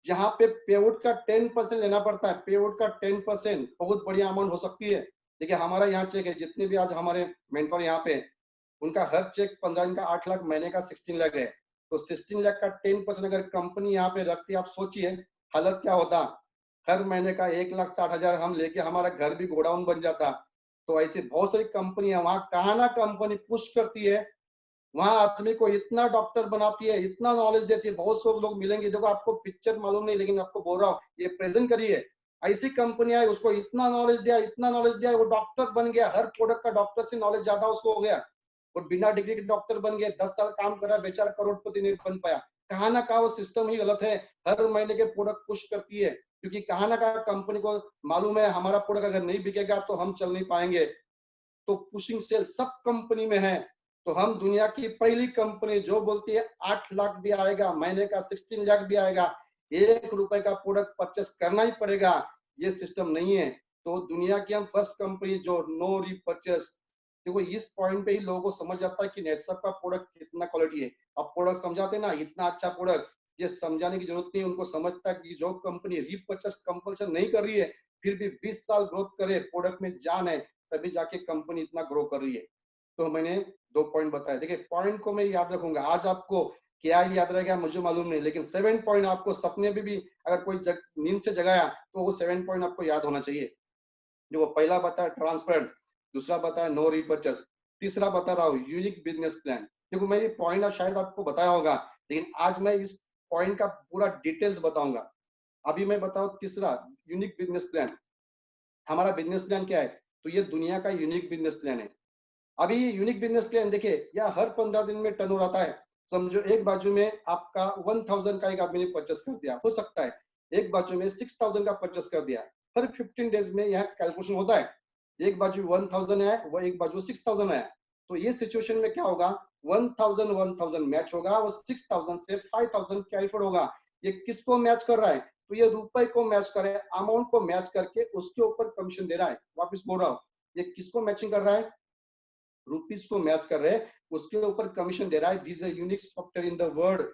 जहां पे पेआउट का 10% लेना पड़ता है। पेआउट का 10% बहुत बढ़िया अमाउंट हो सकती है। देखिए हमारा यहाँ चेक है, जितने भी आज हमारे मेंटर यहाँ पे, उनका हर चेक 15 दिन का 8 लाख, महीने का 16 लाख है। तो 16 लाख का 10% अगर कंपनी यहाँ पे रखती, आप सोचिए हालत क्या होता। हर महीने का 1,60,000 हम लेके हमारा घर भी गोडाउन बन जाता। तो ऐसी बहुत सारी कंपनियां वहां, कहा ना कंपनी पुश करती है, वहां आदमी को इतना डॉक्टर बनाती है, इतना नॉलेज देती है। बहुत से लोग मिलेंगे, देखो आपको पिक्चर मालूम नहीं, लेकिन आपको बोल रहा हूँ ये प्रेजेंट करिए। ऐसी कंपनियां है, उसको इतना नॉलेज दिया, इतना नॉलेज दिया, वो डॉक्टर बन गया। हर प्रोडक्ट का डॉक्टर से नॉलेज ज्यादा उसको हो गया, और बिना डिग्री के डॉक्टर बन गया। 10 साल काम करा, बेचारा करोड़पति नहीं बन पाया। कहा ना कहा वो सिस्टम ही गलत है। हर महीने के प्रोडक्ट पुश करती है, क्योंकि कहा ना कहा कंपनी को मालूम है हमारा प्रोडक्ट अगर नहीं बिकेगा तो हम चल नहीं पाएंगे। तो पुशिंग सेल सब कंपनी में है। तो हम दुनिया की पहली कंपनी जो बोलती है 8 लाख भी आएगा, महीने का 16 लाख भी आएगा, 1 रुपए का प्रोडक्ट परचेस करना ही पड़ेगा, ये सिस्टम नहीं है। तो दुनिया की हम फर्स्ट कंपनी जो नो रीपर्चेस। देखो इस पॉइंट पे ही लोगों को समझ आता है कि नेटसप का प्रोडक्ट कितना क्वालिटी है। अब प्रोडक्ट समझाते ना, इतना अच्छा प्रोडक्ट, ये समझाने की जरूरत नहीं है। उनको समझता है कि जो कंपनी रीपर्चेस कंपल्सन नहीं कर रही है, फिर भी 20 साल ग्रोथ करे, प्रोडक्ट में जान है, तभी जाके कंपनी इतना ग्रो कर रही है। तो मैंने 2 पॉइंट बताए। देखिए पॉइंट को मैं याद रखूंगा, आज आपको क्या याद रहेगा मुझे मालूम नहीं, लेकिन 7 पॉइंट आपको सपने में भी अगर कोई नींद से जगाया तो वो 7 पॉइंट आपको याद होना चाहिए। जो वो पहला बताया ट्रांसपेरेंट, दूसरा बताया नो रिपर्चेस, तीसरा बता रहा हूँ यूनिक बिजनेस प्लान। देखो मैं ये पॉइंट शायद आपको बताया होगा, लेकिन आज मैं इस पॉइंट का पूरा डिटेल्स बताऊंगा। अभी मैं बताऊं तीसरा, यूनिक बिजनेस प्लान। हमारा बिजनेस प्लान क्या है? तो ये दुनिया का यूनिक बिजनेस प्लान है। अभी यूनिक बिजनेस प्लान देखिए, या हर 15 दिन में टर्न आता है। समझो एक बाजू में आपका 1000 का एक आदमी ने परचेस कर दिया, हो सकता है एक बाजू में 6000 का परचेस कर दिया। हर 15 डेज में यह कैलकुलेशन होता है। एक बाजू 1000 है, वो एक बाजू 6000 है। तो ये सिचुएशन में क्या होगा, 1000 मैच होगा, वो 6000 से 5000 कैरी फॉरवर्ड होगा। ये किसको मैच कर रहा है? तो ये रुपए को मैच कर रहा है, अमाउंट को मैच करके उसके ऊपर कमीशन दे रहा है। वापिस बोल रहा हूँ, ये किसको मैचिंग कर रहा है? रुपीस को मैच कर रहे हैं, उसके ऊपर कमीशन दे रहा है। This is unique software in the world.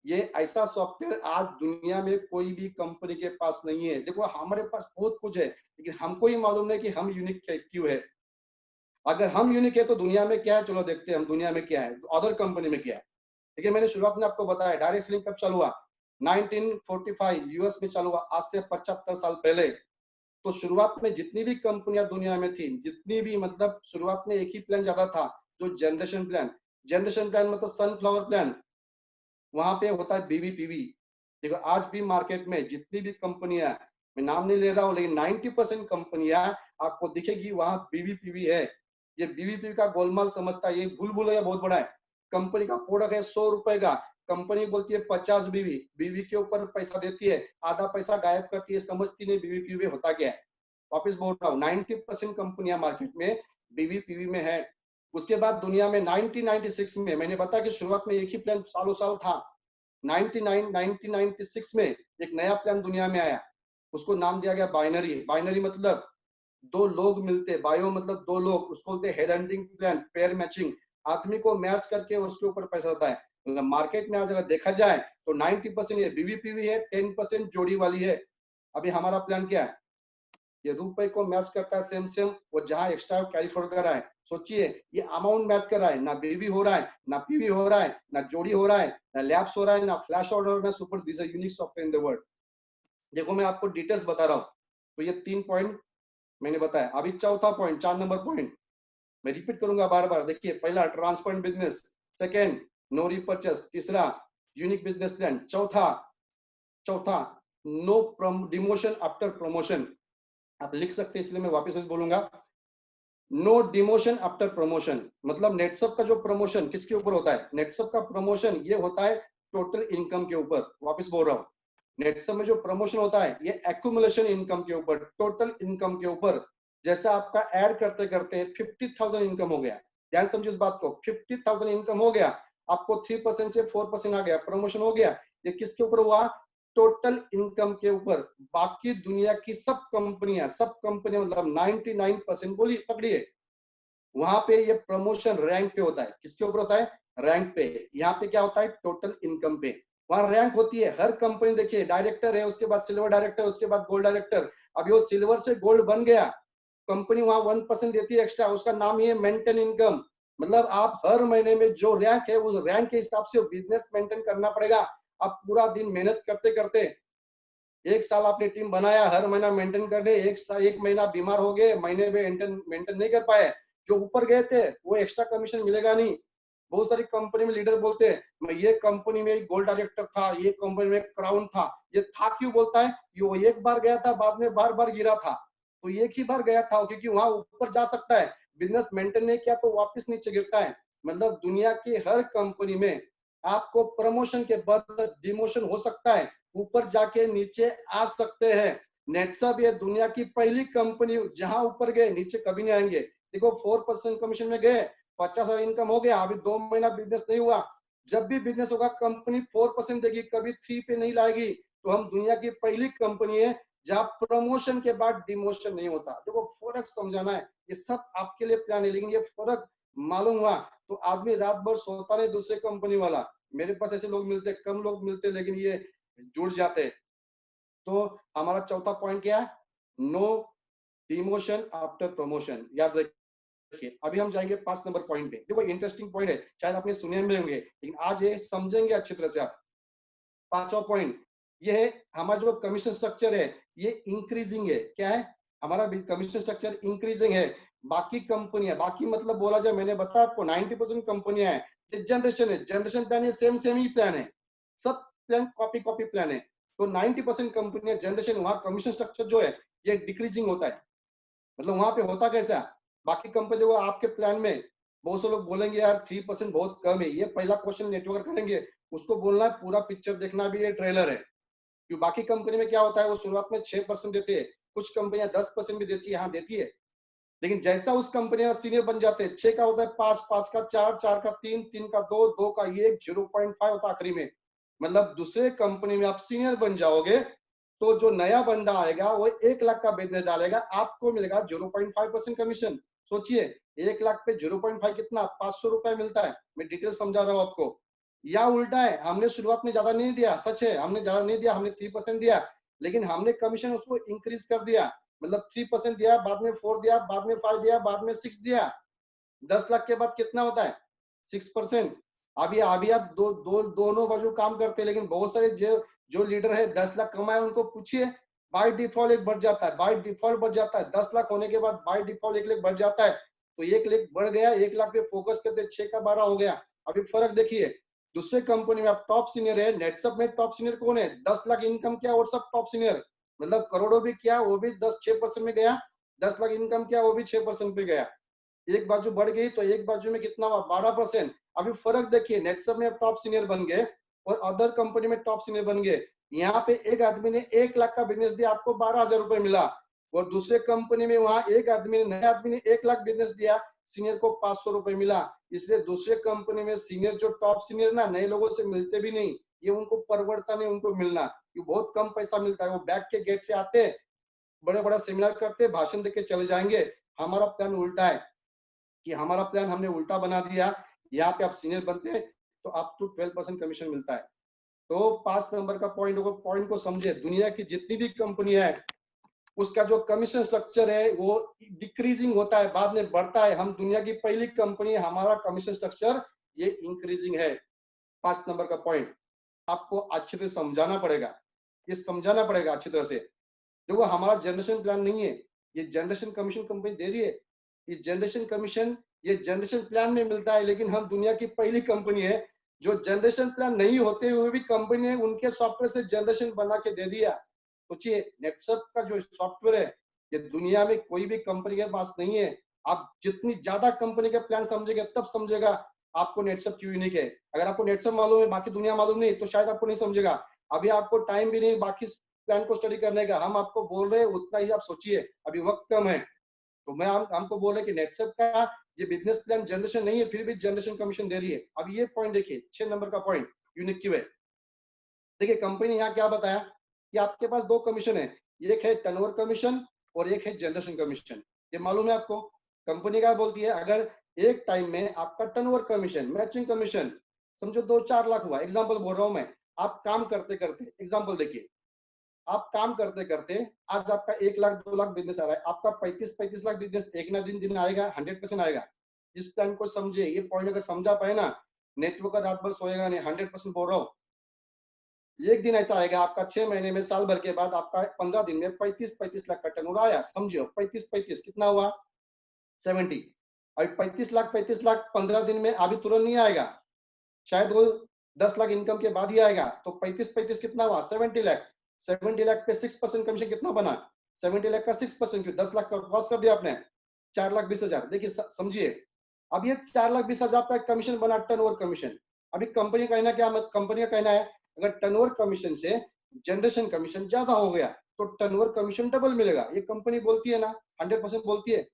ये ऐसा सॉफ्टवेयर आज दुनिया में कोई भी कंपनी के पास नहीं है। देखो हमारे पास बहुत कुछ है, लेकिन हमको ही मालूम नहीं कि हम यूनिक क्यों है। अगर हम यूनिक है तो दुनिया में क्या है, चलो देखते हैं हम दुनिया में क्या है, अदर कंपनी में क्या है। देखिए मैंने शुरुआत में आपको बताया डायरेक्ट सेलिंग कब चालू हुआ, 1945 यूएस में चालू हुआ, आज से 75 साल पहले। तो शुरुआत में जितनी भी कंपनियां दुनिया में थी, जितनी भी, मतलब शुरुआत में एक ही प्लान ज्यादा था, जो जनरेशन प्लान। जनरेशन प्लान मतलब सनफ्लावर प्लान, वहां पे होता है बीवीपीवी। देखो आज भी मार्केट में जितनी भी कंपनियां, मैं नाम नहीं ले रहा हूँ, लेकिन 90% कंपनियां आपको दिखेगी वहां बीवीपीवी है। ये बीवीपीवी का गोलमाल समझता है, ये भूल भुलैया बहुत बड़ा है। कंपनी का प्रोडक्ट है 100 रुपए का, कंपनी बोलती है 50 बीवी, बीवी के ऊपर पैसा देती है, आधा पैसा गायब करती है, समझती नहीं बीवी पीवी होता क्या है। वापिस बोल रहा हूँ, 90% कंपनियां मार्केट में बीवी पीवी में है। उसके बाद दुनिया में 1996 में, मैंने बताया कि शुरुआत में एक ही प्लान सालों साल था, 1996 में एक नया प्लान दुनिया में आया, उसको नाम दिया गया बाइनरी। बाइनरी मतलब दो लोग मिलते, बायो मतलब दो लोग, उसको बोलते हैं head hunting plan, pair matching, आदमी को मैच करके उसके ऊपर पैसा होता है। मतलब मार्केट में आज अगर देखा जाए तो 90% ये बीवी पीवी है, 10% जोड़ी वाली है। अभी हमारा प्लान क्या है, ये रुपए को मैच करता है सेम सेम, और जहां एक्स्ट्रा कैरी फॉरवर्ड कर रहा है, सोचिए ये अमाउंट मैच कर रहा है, ना बीवी हो रहा है, ना पीवी हो रहा है, ना जोड़ी हो रहा है, ना लैप्स हो रहा है, ना फ्लैश आउट हो रहा है, super this are unique software in the world. देखो मैं आपको डिटेल्स बता रहा हूँ। तो ये 3 पॉइंट मैंने बताया। अभी चौथा पॉइंट, 4 नंबर पॉइंट मैं रिपीट करूंगा बार बार। देखिए, पहला transparent business, second no repurchase, तीसरा यूनिक बिजनेस प्लान, चौथा चौथा नो डिमोशन आफ्टर प्रमोशन। आप लिख सकते हैं, इसलिए मैं वापस बोलूंगा, नो डिमोशन आफ्टर प्रमोशन। मतलब नेटसप का जो प्रमोशन किसके ऊपर होता है, नेटसप का प्रमोशन ये होता है टोटल इनकम के ऊपर। वापस बोल रहा हूँ, नेटसप में जो प्रमोशन होता है ये एक्यूमुलेशन इनकम के ऊपर, टोटल इनकम के ऊपर। जैसा आपका ऐड करते करते 50,000 इनकम हो गया, ध्यान समझिए इस बात को, 50,000 इनकम हो गया, आपको 3% से 4% आ गया, प्रमोशन हो गया, ये किसके ऊपर हुआ, टोटल इनकम के ऊपर। बाकी दुनिया की सब कंपनियां मतलब 99% बोली पकड़िए, वहां पे ये प्रमोशन रैंक पे होता है। किसके ऊपर होता है, रैंक पे। यहाँ पे क्या होता है, टोटल इनकम पे। वहां रैंक होती है, हर कंपनी देखिए डायरेक्टर है, उसके बाद सिल्वर डायरेक्टर, उसके बाद गोल्ड डायरेक्टर। अभी वो सिल्वर से गोल्ड बन गया, कंपनी वहां 1% देती है एक्स्ट्रा, उसका नाम ही है मेंटेन इनकम। मतलब आप हर महीने में जो रैंक है उस रैंक के हिसाब से बिजनेस मेंटेन करना पड़ेगा। आप पूरा दिन मेहनत करते करते, एक साल आपने टीम बनाया, हर महीना मेंटेन करने, एक महीना बीमार हो गए, महीने में मेंटेन नहीं कर पाए, जो ऊपर गए थे वो एक्स्ट्रा कमीशन मिलेगा नहीं। बहुत सारी कंपनी में लीडर बोलते हैं मैं ये कंपनी में गोल्ड डायरेक्टर था, ये कंपनी में क्राउन था। ये था क्यों बोलता है, वो एक बार गया था, बाद में बार बार गिरा था, तो एक ही बार गया था क्योंकि वहां ऊपर जा सकता है, बिजनेस मेंटेन नहीं किया तो वापस नीचे गिरता है। मतलब दुनिया की हर कंपनी में आपको प्रमोशन के बाद डिमोशन हो सकता है, ऊपर जाके नीचे आ सकते हैं। नेटसप ये दुनिया की पहली कंपनी जहां ऊपर गए नीचे कभी नहीं आएंगे। देखो 4% कमीशन में गए, 50,000 इनकम हो गया, अभी 2 महीना बिजनेस नहीं हुआ। जब भी बिजनेस होगा कंपनी 4% देगी, कभी 3 पे नहीं लाएगी। तो हम दुनिया की पहली कंपनी है जहां प्रमोशन के बाद डिमोशन नहीं होता। देखो फर्क समझाना है, ये सब आपके लिए प्लान है, लेकिन ये फर्क मालूम हुआ तो आदमी रात भर सोता नहीं दूसरे कंपनी वाला। मेरे पास ऐसे लोग मिलते, कम लोग मिलते, लेकिन ये जुड़ जाते। तो हमारा चौथा पॉइंट क्या है, नो डिमोशन आफ्टर प्रमोशन, याद रखिए। अभी हम जाएंगे 5 नंबर पॉइंट पे। देखो इंटरेस्टिंग पॉइंट है, शायद आपने सुने में होंगे, लेकिन आज ये समझेंगे अच्छी तरह से आप। पांचवा पॉइंट ये है, हमारा जो कमीशन स्ट्रक्चर है ये इंक्रीजिंग है। क्या है, हमारा कमीशन स्ट्रक्चर इंक्रीजिंग है। बाकी कंपनियां, बाकी मतलब बोला जाए, मैंने बताया आपको 90% कंपनियां हैं, जनरेशन है, जनरेशन प्लान ये सेम ही प्लान है, सब प्लान कॉपी प्लान है। तो 90% कंपनियां जनरेशन, वहां कमीशन स्ट्रक्चर जो है ये डिक्रीजिंग होता है। मतलब वहां पे होता कैसा, बाकी कंपनी देखो आपके प्लान में, बहुत से लोग बोलेंगे यार 3% बहुत कम है, ये पहला क्वेश्चन नेटवर्क करेंगे, उसको बोलना है पूरा पिक्चर देखना भी ये ट्रेलर है। क्यों, बाकी कंपनी में क्या होता है, वो शुरुआत में 6% देते हैं, कुछ कंपनियां 10% भी देती है, हाँ देती है, लेकिन जैसा उस कंपनी में सीनियर बन जाते हैं, 6 का होता है 5, 5 का 4, 4 का 3, 3 का 2, 2 का 1, 0.5 होता है आखिरी में। मतलब दूसरे कंपनी में आप सीनियर बन जाओगे तो जो नया बंदा आएगा वो 1 लाख का बिजनेस डालेगा, आपको मिलेगा 0.5% कमीशन। सोचिए 1 लाख पे 0.5 कितना, 500 रुपए मिलता है। मैं डिटेल समझा रहा हूँ आपको। या उल्टा है, हमने शुरुआत में ज्यादा नहीं दिया, सच है हमने ज्यादा नहीं दिया, हमने 3% दिया, लेकिन हमने कमीशन उसको इंक्रीज कर दिया। मतलब 3% दिया, बाद में 4 दिया, बाद में 5 दिया, बाद में 6 दिया। 10 लाख के बाद कितना होता है, 6%। अभी आप दोनों बाजू काम करते हैं, लेकिन बहुत सारे जो लीडर है 10 लाख कमाए उनको पूछिए, बाय डिफॉल्ट एक बढ़ जाता है, बाय डिफॉल्ट बढ़ जाता है, 10 लाख होने के बाद बाय डिफॉल्ट 1 लाख बढ़ जाता है। तो 1 लाख बढ़ गया, 1 लाख पे फोकस करते 6 का 12 हो गया। अभी फर्क देखिए, दूसरे कंपनी में आप टॉप सीनियर है, नेटसप में टॉप सीनियर कौन है, 10 लाख इनकम किया और सब टॉप सीनियर, मतलब करोड़ों भी किया वो भी 6% में गया, 10 लाख इनकम किया वो भी 6% पे गया। एक बाजू बढ़ गई तो एक बाजू में कितना हुआ, 12%। अभी फर्क देखिए, नेटसप में टॉप सीनियर बन गए, और अदर कंपनी में टॉप सीनियर बन गए। यहाँ पे एक आदमी ने 1 लाख का बिजनेस दिया, आपको 12,000 रुपए मिला, और दूसरे कंपनी में वहां एक आदमी ने, नया आदमी ने 1 लाख बिजनेस दिया, सीनियर को 500 रुपए मिला। इसलिए दूसरे कंपनी में सीनियर, जो टॉप सीनियर ना, नए लोगों से मिलते भी नहीं, ये उनको परवड़ता नहीं उनको मिलना, ये बहुत कम पैसा मिलता है। वो बैक के गेट से आते, बड़े बड़ा सेमिनार करते, भाषण देके चले जाएंगे। हमारा प्लान उल्टा है कि हमारा प्लान हमने उल्टा बना दिया। यहाँ पे आप सीनियर बनते हैं तो आप टू 12% कमीशन मिलता है। तो 5 नंबर का पॉइंट को समझे। दुनिया की जितनी भी कंपनी है उसका जो कमीशन स्ट्रक्चर है वो डिक्रीजिंग होता है, बाद में बढ़ता है। हम दुनिया की पहली कंपनी, हमारा कमीशन स्ट्रक्चर ये इंक्रीजिंग है। 5 नंबर का पॉइंट आपको अच्छी तरह समझाना पड़ेगा, ये समझाना पड़ेगा अच्छी तरह से। देखो हमारा जनरेशन प्लान नहीं है, ये जनरेशन कमीशन कंपनी दे रही है। ये जनरेशन कमीशन ये जनरेशन प्लान में मिलता है, लेकिन हम दुनिया की पहली कंपनी है जो जनरेशन प्लान नहीं होते हुए भी कंपनी ने उनके सॉफ्टवेयर से जनरेशन बना के दे दिया। सोचिए, नेटसप का जो सॉफ्टवेयर है ये दुनिया में कोई भी कंपनी के पास नहीं है। आप जितनी ज्यादा कंपनी के प्लान समझेगा तब समझेगा आपको नेटसप क्यों यूनिक है। अगर आपको नेटसप मालूम है, बाकी दुनिया मालूम नहीं, तो शायद आपको नहीं समझेगा। अभी आपको टाइम भी नहीं बाकी प्लान को स्टडी करने का। हम आपको बोल रहे हैं उतना ही आप सोचिए, अभी वक्त कम है। तो मैं हमको बोल रहे कि नेटसप का ये बिजनेस प्लान जनरेशन नहीं है, फिर भी जनरेशन कमीशन दे रही है। अब ये पॉइंट देखिए, 6 नंबर का पॉइंट यूनिक क्यों है। देखिए कंपनी ने यहाँ क्या बताया कि आपके पास 2 कमीशन है, एक है टर्नओवर कमीशन और एक है जनरेशन कमीशन। ये मालूम है आपको। कंपनी क्या बोलती है, अगर एक टाइम में आपका टर्नओवर कमीशन, मैचिंग कमीशन, समझो 2-4 लाख हुआ, एग्जाम्पल बोल रहा हूँ मैं। आप काम करते करते, एग्जाम्पल देखिए, आप काम करते करते आज आपका 1 लाख 2 लाख बिजनेस आ रहा है, आपका 35 लाख बिजनेस एक ना दिन आएगा, 100% आएगा। इस प्लान को समझे, ये पॉइंट अगर समझा पाए ना, नेटवर्क का रात भर सोएगा नहीं, 100% बोल रहा हूँ। एक दिन ऐसा आएगा आपका 6 महीने में, साल भर के बाद आपका 15 दिन में 35 लाख का टर्नओवर आया। समझियो 35 कितना हुआ, 70। अब 35 लाख 15 दिन में अभी तुरंत नहीं आएगा, शायद वो 10 लाख इनकम के बाद ही आएगा। तो 35 कितना हुआ, 70 लाख। 70 लाख पे 6% कमीशन कितना बना, 70 लाख का 6% क्यों, 10 लाख का क्रॉस कर दिया आपने, 4,20,000। देखिए समझिए, अब ये 4,20,000 का कमीशन बना, टर्नओवर कमीशन। अभी कंपनी का कहना क्या, कंपनी का कहना है अगर टर्नओवर कमीशन से जनरेशन कमीशन ज्यादा हो गया तो टर्नओवर कमीशन डबल मिलेगा। ये कंपनी बोलती है ना, 100% बोलती है।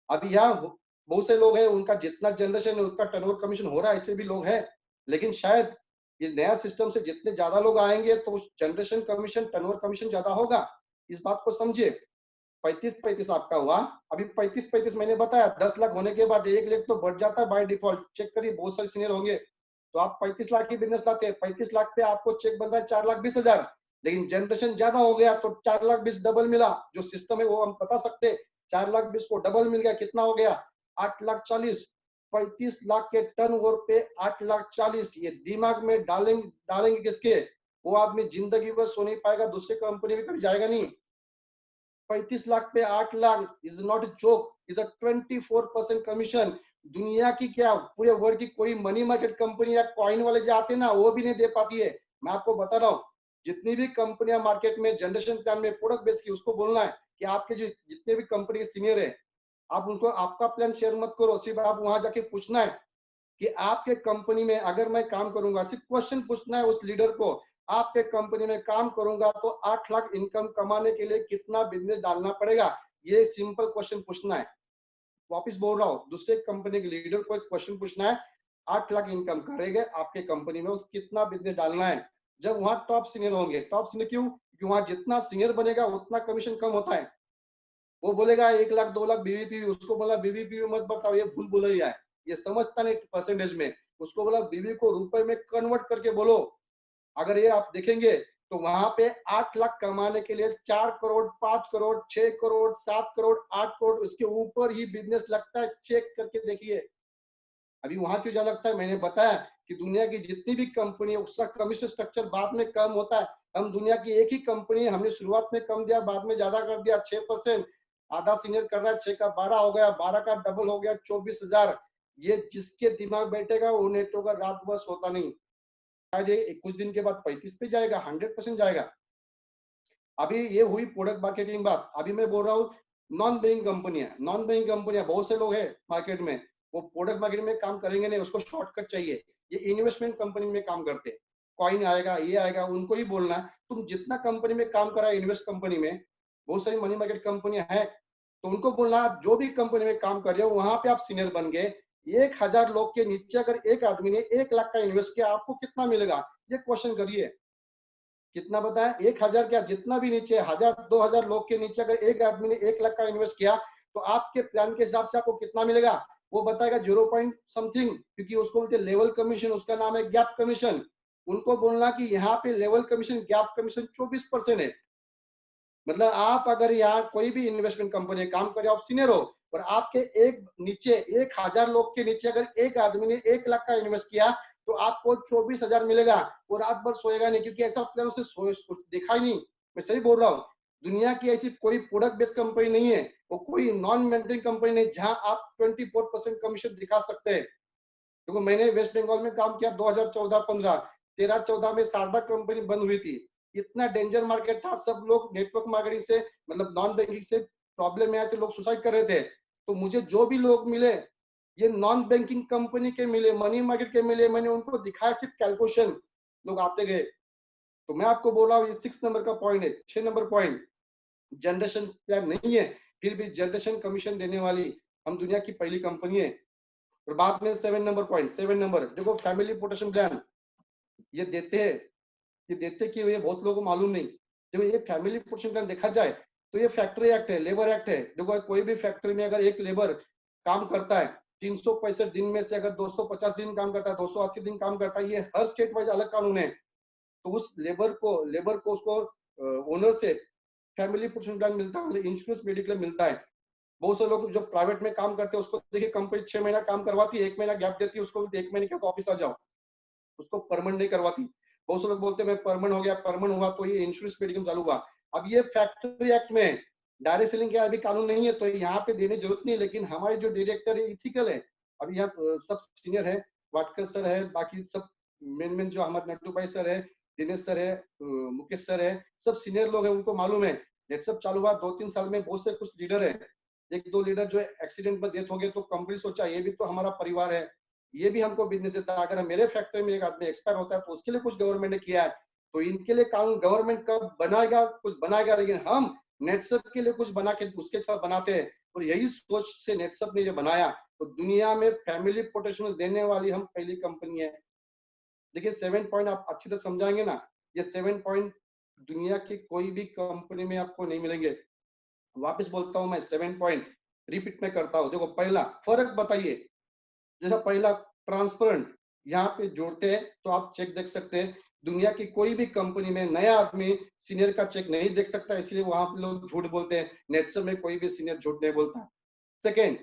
अभी यहाँ बहुत से लोग हैं, उनका जितना जनरेशन है उतना टर्नओवर कमीशन हो रहा है, ऐसे भी लोग हैं। लेकिन शायद ये नया सिस्टम से जितने ज्यादा लोग आएंगे तो जनरेशन कमीशन, टर्नओवर कमीशन ज्यादा होगा। इस बात को समझिए। 35 आपका हुआ। अभी 35 मैंने बताया, 10 लाख होने के बाद 1 लाख तो बढ़ जाता है बाय डिफॉल्ट। चेक करिए, बहुत सारे सीनियर होंगे तो आप 35 लाख की बिजनेस लाते हैं, 35 लाख पे आपको चेक बन रहा है 4,20,000। लेकिन जनरेशन ज्यादा हो गया तो 4,20,000 डबल मिला। जो सिस्टम है वो हम बता सकते हैं, 4,20,000 को डबल मिल गया, कितना हो गया, 8,40,000। 35 लाख के टर्नओवर पे 8,40,000, ये दिमाग में डालेंगे किसके, वो आदमी जिंदगी भर सो नहीं पाएगा, दूसरी कंपनी में कभी जाएगा नहीं। 35 लाख पे 8 lakh is not a joke, is a 24% commission. दुनिया की क्या, पूरे वर्ल्ड की कोई मनी मार्केट कंपनी या कॉइन वाले जो आते हैं ना, वो भी नहीं दे पाती है। मैं आपको बता रहा हूँ, जितनी भी कंपनियां मार्केट में जनरेशन प्लान में प्रोडक्ट बेस की, उसको बोलना है कि आपके जो जितने भी कंपनी के सीनियर है, आप उनको आपका प्लान शेयर मत करो, सिर्फ आप वहां जाके पूछना है कि आपके कंपनी में अगर मैं काम करूंगा, सिर्फ क्वेश्चन पूछना है उस लीडर को, आपके कंपनी में काम करूंगा तो 8 लाख इनकम कमाने के लिए कितना बिजनेस डालना पड़ेगा। ये सिंपल क्वेश्चन पूछना है। वापस बोल रहा हूँ, दूसरे कंपनी के लीडर को एक क्वेश्चन पूछना है, 8 लाख इनकम करेगा आपके कंपनी में, कितना बिजनेस डालना है। जब वहां टॉप सीनियर होंगे, टॉप सीनियर क्यों, क्योंकि वहां जितना सीनियर बनेगा उतना कमीशन कम होता है। वो बोलेगा 1 लाख 2 लाख बीवीपी, उसको बोला बीवीपी मत बताओ, ये भूल बोला है, ये समझता नहीं परसेंटेज में। उसको बोला बीवी को रुपए में कन्वर्ट करके बोलो। अगर ये आप देखेंगे तो वहां पे 8 लाख कमाने के लिए 4 करोड़, 5 करोड़, 6 करोड़, 7 करोड़, 8 करोड़, इसके ऊपर ही बिजनेस लगता है। चेक करके देखिए। अभी वहां क्यों ज्यादा लगता है, मैंने बताया कि दुनिया की जितनी भी कंपनी है उसका कमीशन स्ट्रक्चर बाद में कम होता है। हम दुनिया की एक ही कंपनी, हमने शुरुआत में कम दिया, बाद में ज्यादा कर दिया, 6%। आधा सीनियर कर रहा है, 6 का 12 हो गया, 12 का डबल हो गया, 24,000। ये जिसके दिमाग बैठेगा वो नेटवर्क का रात भर सोता नहीं। शायद ये कुछ दिन के बाद 35 पे जाएगा, 100% जाएगा। अभी ये हुई प्रोडक्ट मार्केटिंग बात। अभी मैं बोल रहा हूँ नॉन बेइंग कंपनियां, नॉन बेइंग कंपनियां बहुत से लोग हैं मार्केट में, वो प्रोडक्ट मार्केटिंग में काम करेंगे नहीं, उसको शॉर्टकट चाहिए। ये इन्वेस्टमेंट कंपनी में काम करते हैं। कॉइन आएगा, ये आएगा, उनको ही बोलना है। तुम जितना कंपनी में काम करा है, इन्वेस्ट कंपनी में बहुत सारी मनी मार्केट कंपनियां हैं, तो उनको बोलना आप जो भी कंपनी में काम कर रहे हो वहां पे आप सीनियर बन गए, 1000 लोग के नीचे अगर एक आदमी ने 1 लाख का इन्वेस्ट किया, आपको कितना मिलेगा? ये क्वेश्चन करिए। कितना बताया? 1000 क्या, जितना भी नीचे 1000-2000 लोग के नीचे अगर एक आदमी ने 1 लाख का इन्वेस्ट किया, तो आपके प्लान के हिसाब से आपको कितना मिलेगा? वो बताएगा 0 पॉइंट समथिंग, क्योंकि उसको बोलते हैं लेवल कमीशन, उसका नाम है गैप कमीशन। उनको बोलना कि यहाँ पे लेवल कमीशन, गैप कमीशन 24% है। मतलब आप अगर यहाँ कोई भी इन्वेस्टमेंट कंपनी में काम कर रहे हो, आप सीनियर हो, और आपके एक नीचे 1000 लोग के नीचे अगर एक आदमी ने 1 लाख का इन्वेस्ट किया, तो आपको 24,000 मिलेगा। वो रात भर सोएगा नहीं, क्योंकि ऐसा प्लान उसे देखा ही नहीं। मैं सही बोल रहा हूँ। दुनिया की ऐसी कोई प्रोडक्ट बेस्ड कंपनी नहीं है, वो कोई नॉन मेंटरिंग कंपनी नहीं जहां आप 24% कमीशन दिखा सकते हैं। देखो मैंने वेस्ट बंगाल में काम किया 2014-15, 13-14 में शारदा कंपनी बंद हुई थी। इतना डेंजर मार्केट था, सब लोग नेटवर्क मार्केटिंग से, मतलब नॉन बैंकिंग से प्रॉब्लम में आए थे, लोग सुसाइड कर रहे थे। तो मुझे जो भी लोग मिले, ये नॉन बैंकिंग कंपनी के मिले, मनी मार्केट के मिले, मैंने उनको दिखाया सिर्फ कैलकुलेशन, लोग आते गए। तो मैं आपको बोल रहा हूँ, ये 6 नंबर का पॉइंट है। 6 नंबर पॉइंट, जनरेशन प्लान नहीं है, फिर भी जनरेशन कमीशन देने वाली हम दुनिया की पहली कंपनी है। और बाद में 7 नंबर पॉइंट, 7 नंबर देखो, फैमिली प्रोटेक्शन प्लान। ये देते हैं, ये देते कि ये बहुत लोगों को मालूम नहीं। देखो ये फैमिली प्रोटेक्शन प्लान देखा जाए तो ये फैक्ट्री एक्ट है, लेबर एक्ट है। देखो कोई भी फैक्ट्री में अगर एक लेबर काम करता है, 365 दिन में से अगर 250 दिन काम करता है, 280 दिन काम करता है, ये हर स्टेट वाइज अलग कानून है। तो उस लेबर को उसको ओनर से फैमिली प्रोटेक्शन प्लान मिलता है, मतलब इंश्योरेंस मेडिक्लेम मिलता है। बहुत से लोग जो प्राइवेट में काम करते हैं, उसको देखिए कंपनी 6 महीना काम करवाती है, 1 महीना गैप देती है, उसको 1 महीने के तो ऑफिस आ जाओ, उसको परमानेंट नहीं करवाती। बहुत से लोग बोलते हैं मैं परमानेंट हो गया, परमानेंट हुआ तो ये इंश्योरेंस मेडिक्लेम चालू हुआ। अब ये फैक्ट्री एक्ट में डायरेक्ट सेलिंग का अभी कानून नहीं है, तो यहाँ पे देने जरूरत नहीं है। लेकिन हमारे जो डायरेक्टर है इथिकल है, अभी यहाँ सब सीनियर है, वाटकर सर है, बाकी सब मेन जो हमारे नट्टू भाई सर है, दिनेश सर है, मुकेश सर है, सब सीनियर लोग हैं, उनको मालूम है। नेट सब चालू हुआ 2-3 साल में, बहुत से कुछ लीडर है, 1-2 लीडर जो एक्सीडेंट में डेथ हो गए, तो कंपनी सोचा ये भी तो हमारा परिवार है, ये भी हमको बिजनेस देता है। अगर मेरे फैक्ट्री में एक आदमी एक्सपायर होता है तो उसके लिए कुछ गवर्नमेंट ने किया है, तो इनके लिए कानून गवर्नमेंट कब बनाएगा, कुछ बनाएगा, लेकिन हम नेटसप के लिए कुछ बना के उसके साथ बनाते हैं। और यही सोच से नेटसप ने ये बनाया। तो दुनिया में फैमिली प्रोटेक्शन देने वाली हम पहली कंपनी है। देखिए 7 पॉइंट आप अच्छी तरह समझाएंगे ना, ये 7 पॉइंट दुनिया की कोई भी कंपनी में आपको नहीं मिलेंगे। वापस बोलता हूं मैं, 7 पॉइंट रिपीट में करता हूं। देखो पहला फर्क बताइए, जैसा पहला ट्रांसपेरेंट, यहाँ पे जोड़ते हैं तो आप चेक देख सकते हैं। दुनिया की कोई भी कंपनी में नया आदमी सीनियर का चेक नहीं देख सकता, इसलिए वहां पे लोग झूठ बोलते हैं। नेटसप में कोई भी सीनियर झूठ नहीं बोलता। सेकेंड,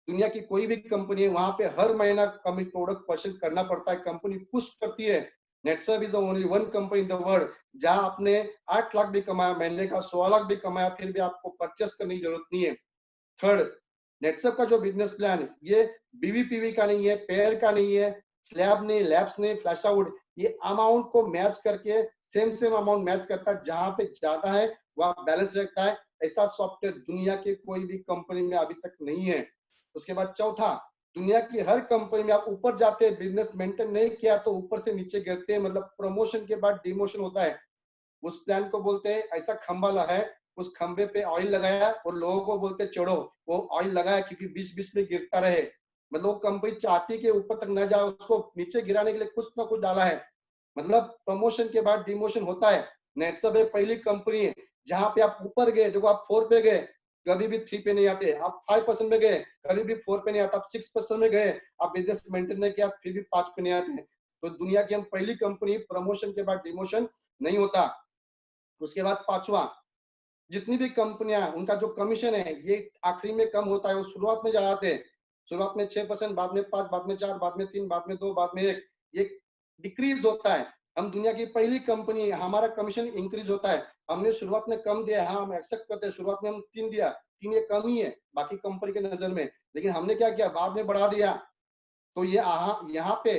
दुनिया की कोई भी कंपनी है, वहां पे हर महीना कमी प्रोडक्ट परचेज करना पड़ता है, कंपनी पुश करती है। Netsurf is only one company in the world जहां आपने 8 लाख भी कमाया, महीने का 16 लाख भी कमाया, फिर भी आपको परचेस करने की जरूरत नहीं है। थर्ड, नेटसप का जो बिजनेस प्लान है, ये बीवीपीवी का नहीं है, पेयर का नहीं है, स्लैब नहीं, लैब्स नहीं, फ्लैश आउट, ये अमाउंट को मैच करके सेम अमाउंट मैच करता है, जहां पे ज्यादा है वहां बैलेंस रहता है। ऐसा सॉफ्टवेयर दुनिया के कोई भी कंपनी में अभी तक नहीं है। उसके बाद चौथा, दुनिया की हर कंपनी में आप ऊपर जाते हैं, बिजनेस मेंटेन नहीं किया तो ऊपर से नीचे गिरते हैं, मतलब प्रमोशन के बाद डिमोशन होता है। उस प्लान को बोलते हैं, ऐसा खंबा लगा है, उस खंबे पे ऑयल लगाया और लोगों को बोलते चढ़ो, वो ऑयल लगाया क्योंकि बीच बीच में गिरता रहे। मतलब कंपनी चाहती कि ऊपर तक न जाए, उसको नीचे गिराने के लिए कुछ ना कुछ डाला है। मतलब प्रमोशन के बाद डिमोशन होता है। नेटसप एक पहली कंपनी है जहां पे आप ऊपर गए, देखो आप 4 पे गए, कभी भी 3 पे नहीं आते, आप 5% में गए, कभी भी 4 पे नहीं आता, आप 6% में गए, आप बिजनेस मेंटेन नहीं किया, फिर भी 5 पे नहीं आते। तो दुनिया की हम पहली कंपनी, प्रमोशन के बाद डिमोशन नहीं होता। उसके बाद पांचवा, जितनी भी कंपनियां, उनका जो कमीशन है ये आखिरी में कम होता है, वो शुरुआत में जाते हैं। शुरुआत में 6%, बाद में 5, बाद में 4, बाद में 3, बाद में 2, बाद में 1, ये डिक्रीज होता है। हम दुनिया की पहली कंपनी, हमारा कमीशन इंक्रीज होता है। हमने शुरुआत में कम दिया, हाँ हम एक्सेप्ट करते हैं, शुरुआत में हम 3 दिया, 3 ये कम ही है बाकी कंपनी के नजर में, लेकिन हमने क्या किया, बाद में बढ़ा दिया। तो ये यहाँ पे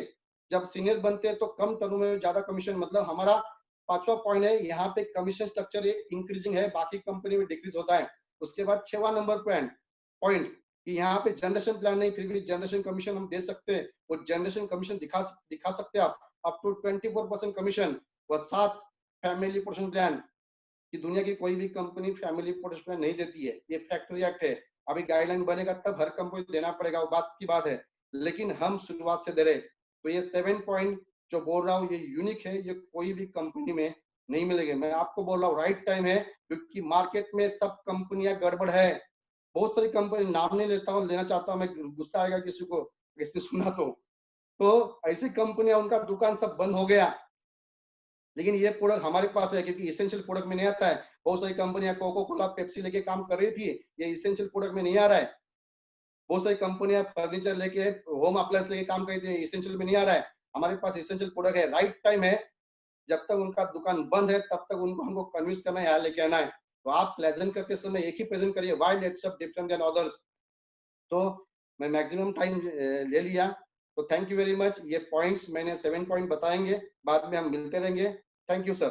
जब सीनियर बनते हैं तो कम टर्म में ज्यादा कमीशन, मतलब हमारा पांचवा पॉइंट है, यहाँ पे कमीशन स्ट्रक्चर इंक्रीजिंग है, बाकी कंपनी में डिक्रीज होता है। उसके बाद 6वां नंबर पॉइंट कि यहाँ पे जनरेशन प्लान नहीं, फिर भी जनरेशन कमीशन हम दे सकते हैं, और जनरेशन कमीशन दिखा सकते हैं आप अप टू 24% कमीशन और 7 फैमिली प्रोटेक्शन प्लान कि दुनिया की कोई भी कंपनी फैमिली प्रोटेक्शन प्लान नहीं देती है। ये फैक्ट्री एक्ट है, अभी गाइडलाइन बनेगा तब हर कंपनी देना पड़ेगा, वो बात की बात है, लेकिन हम शुरुआत से दे रहे। तो ये 7 पॉइंट जो बोल रहा हूँ ये यूनिक है, ये कोई भी कंपनी में नहीं मिलेंगे। मैं आपको बोल रहा हूँ राइट टाइम है, क्योंकि मार्केट में सब कंपनियां गड़बड़ है। बहुत सारी कंपनी, नाम नहीं लेता हूँ, लेना चाहता हूँ मैं, गुस्सा आएगा किसी को किसने सुना तो ऐसी कंपनियां, उनका दुकान सब बंद हो गया। लेकिन ये प्रोडक्ट हमारे पास है, क्योंकि इसेंशियल प्रोडक्ट में नहीं आता है। बहुत सारी कंपनियां कोको कोला पेप्सी लेके काम कर रही थी, ये इसेंशियल प्रोडक्ट में नहीं आ रहा है। बहुत सारी कंपनियां फर्नीचर लेके, होम अप्लायंस लेके काम कर रही थी, इसेंशियल में नहीं आ रहा है। हमारे पास इसेंशियल प्रोडक्ट है, राइट टाइम है। जब तक उनका दुकान बंद है तब तक उनको हमको कन्विंस करना है, यहाँ लेके आना है। तो आप प्रेजेंट करते समय एक ही प्रेजेंट करिए, व्हाई नेटसप डिफरेंट देन अदर्स। तो मैं मैक्सिमम टाइम ले लिया, तो थैंक यू वेरी मच। ये पॉइंट्स मैंने 7 पॉइंट बताएंगे, बाद में हम मिलते रहेंगे। Thank you sir.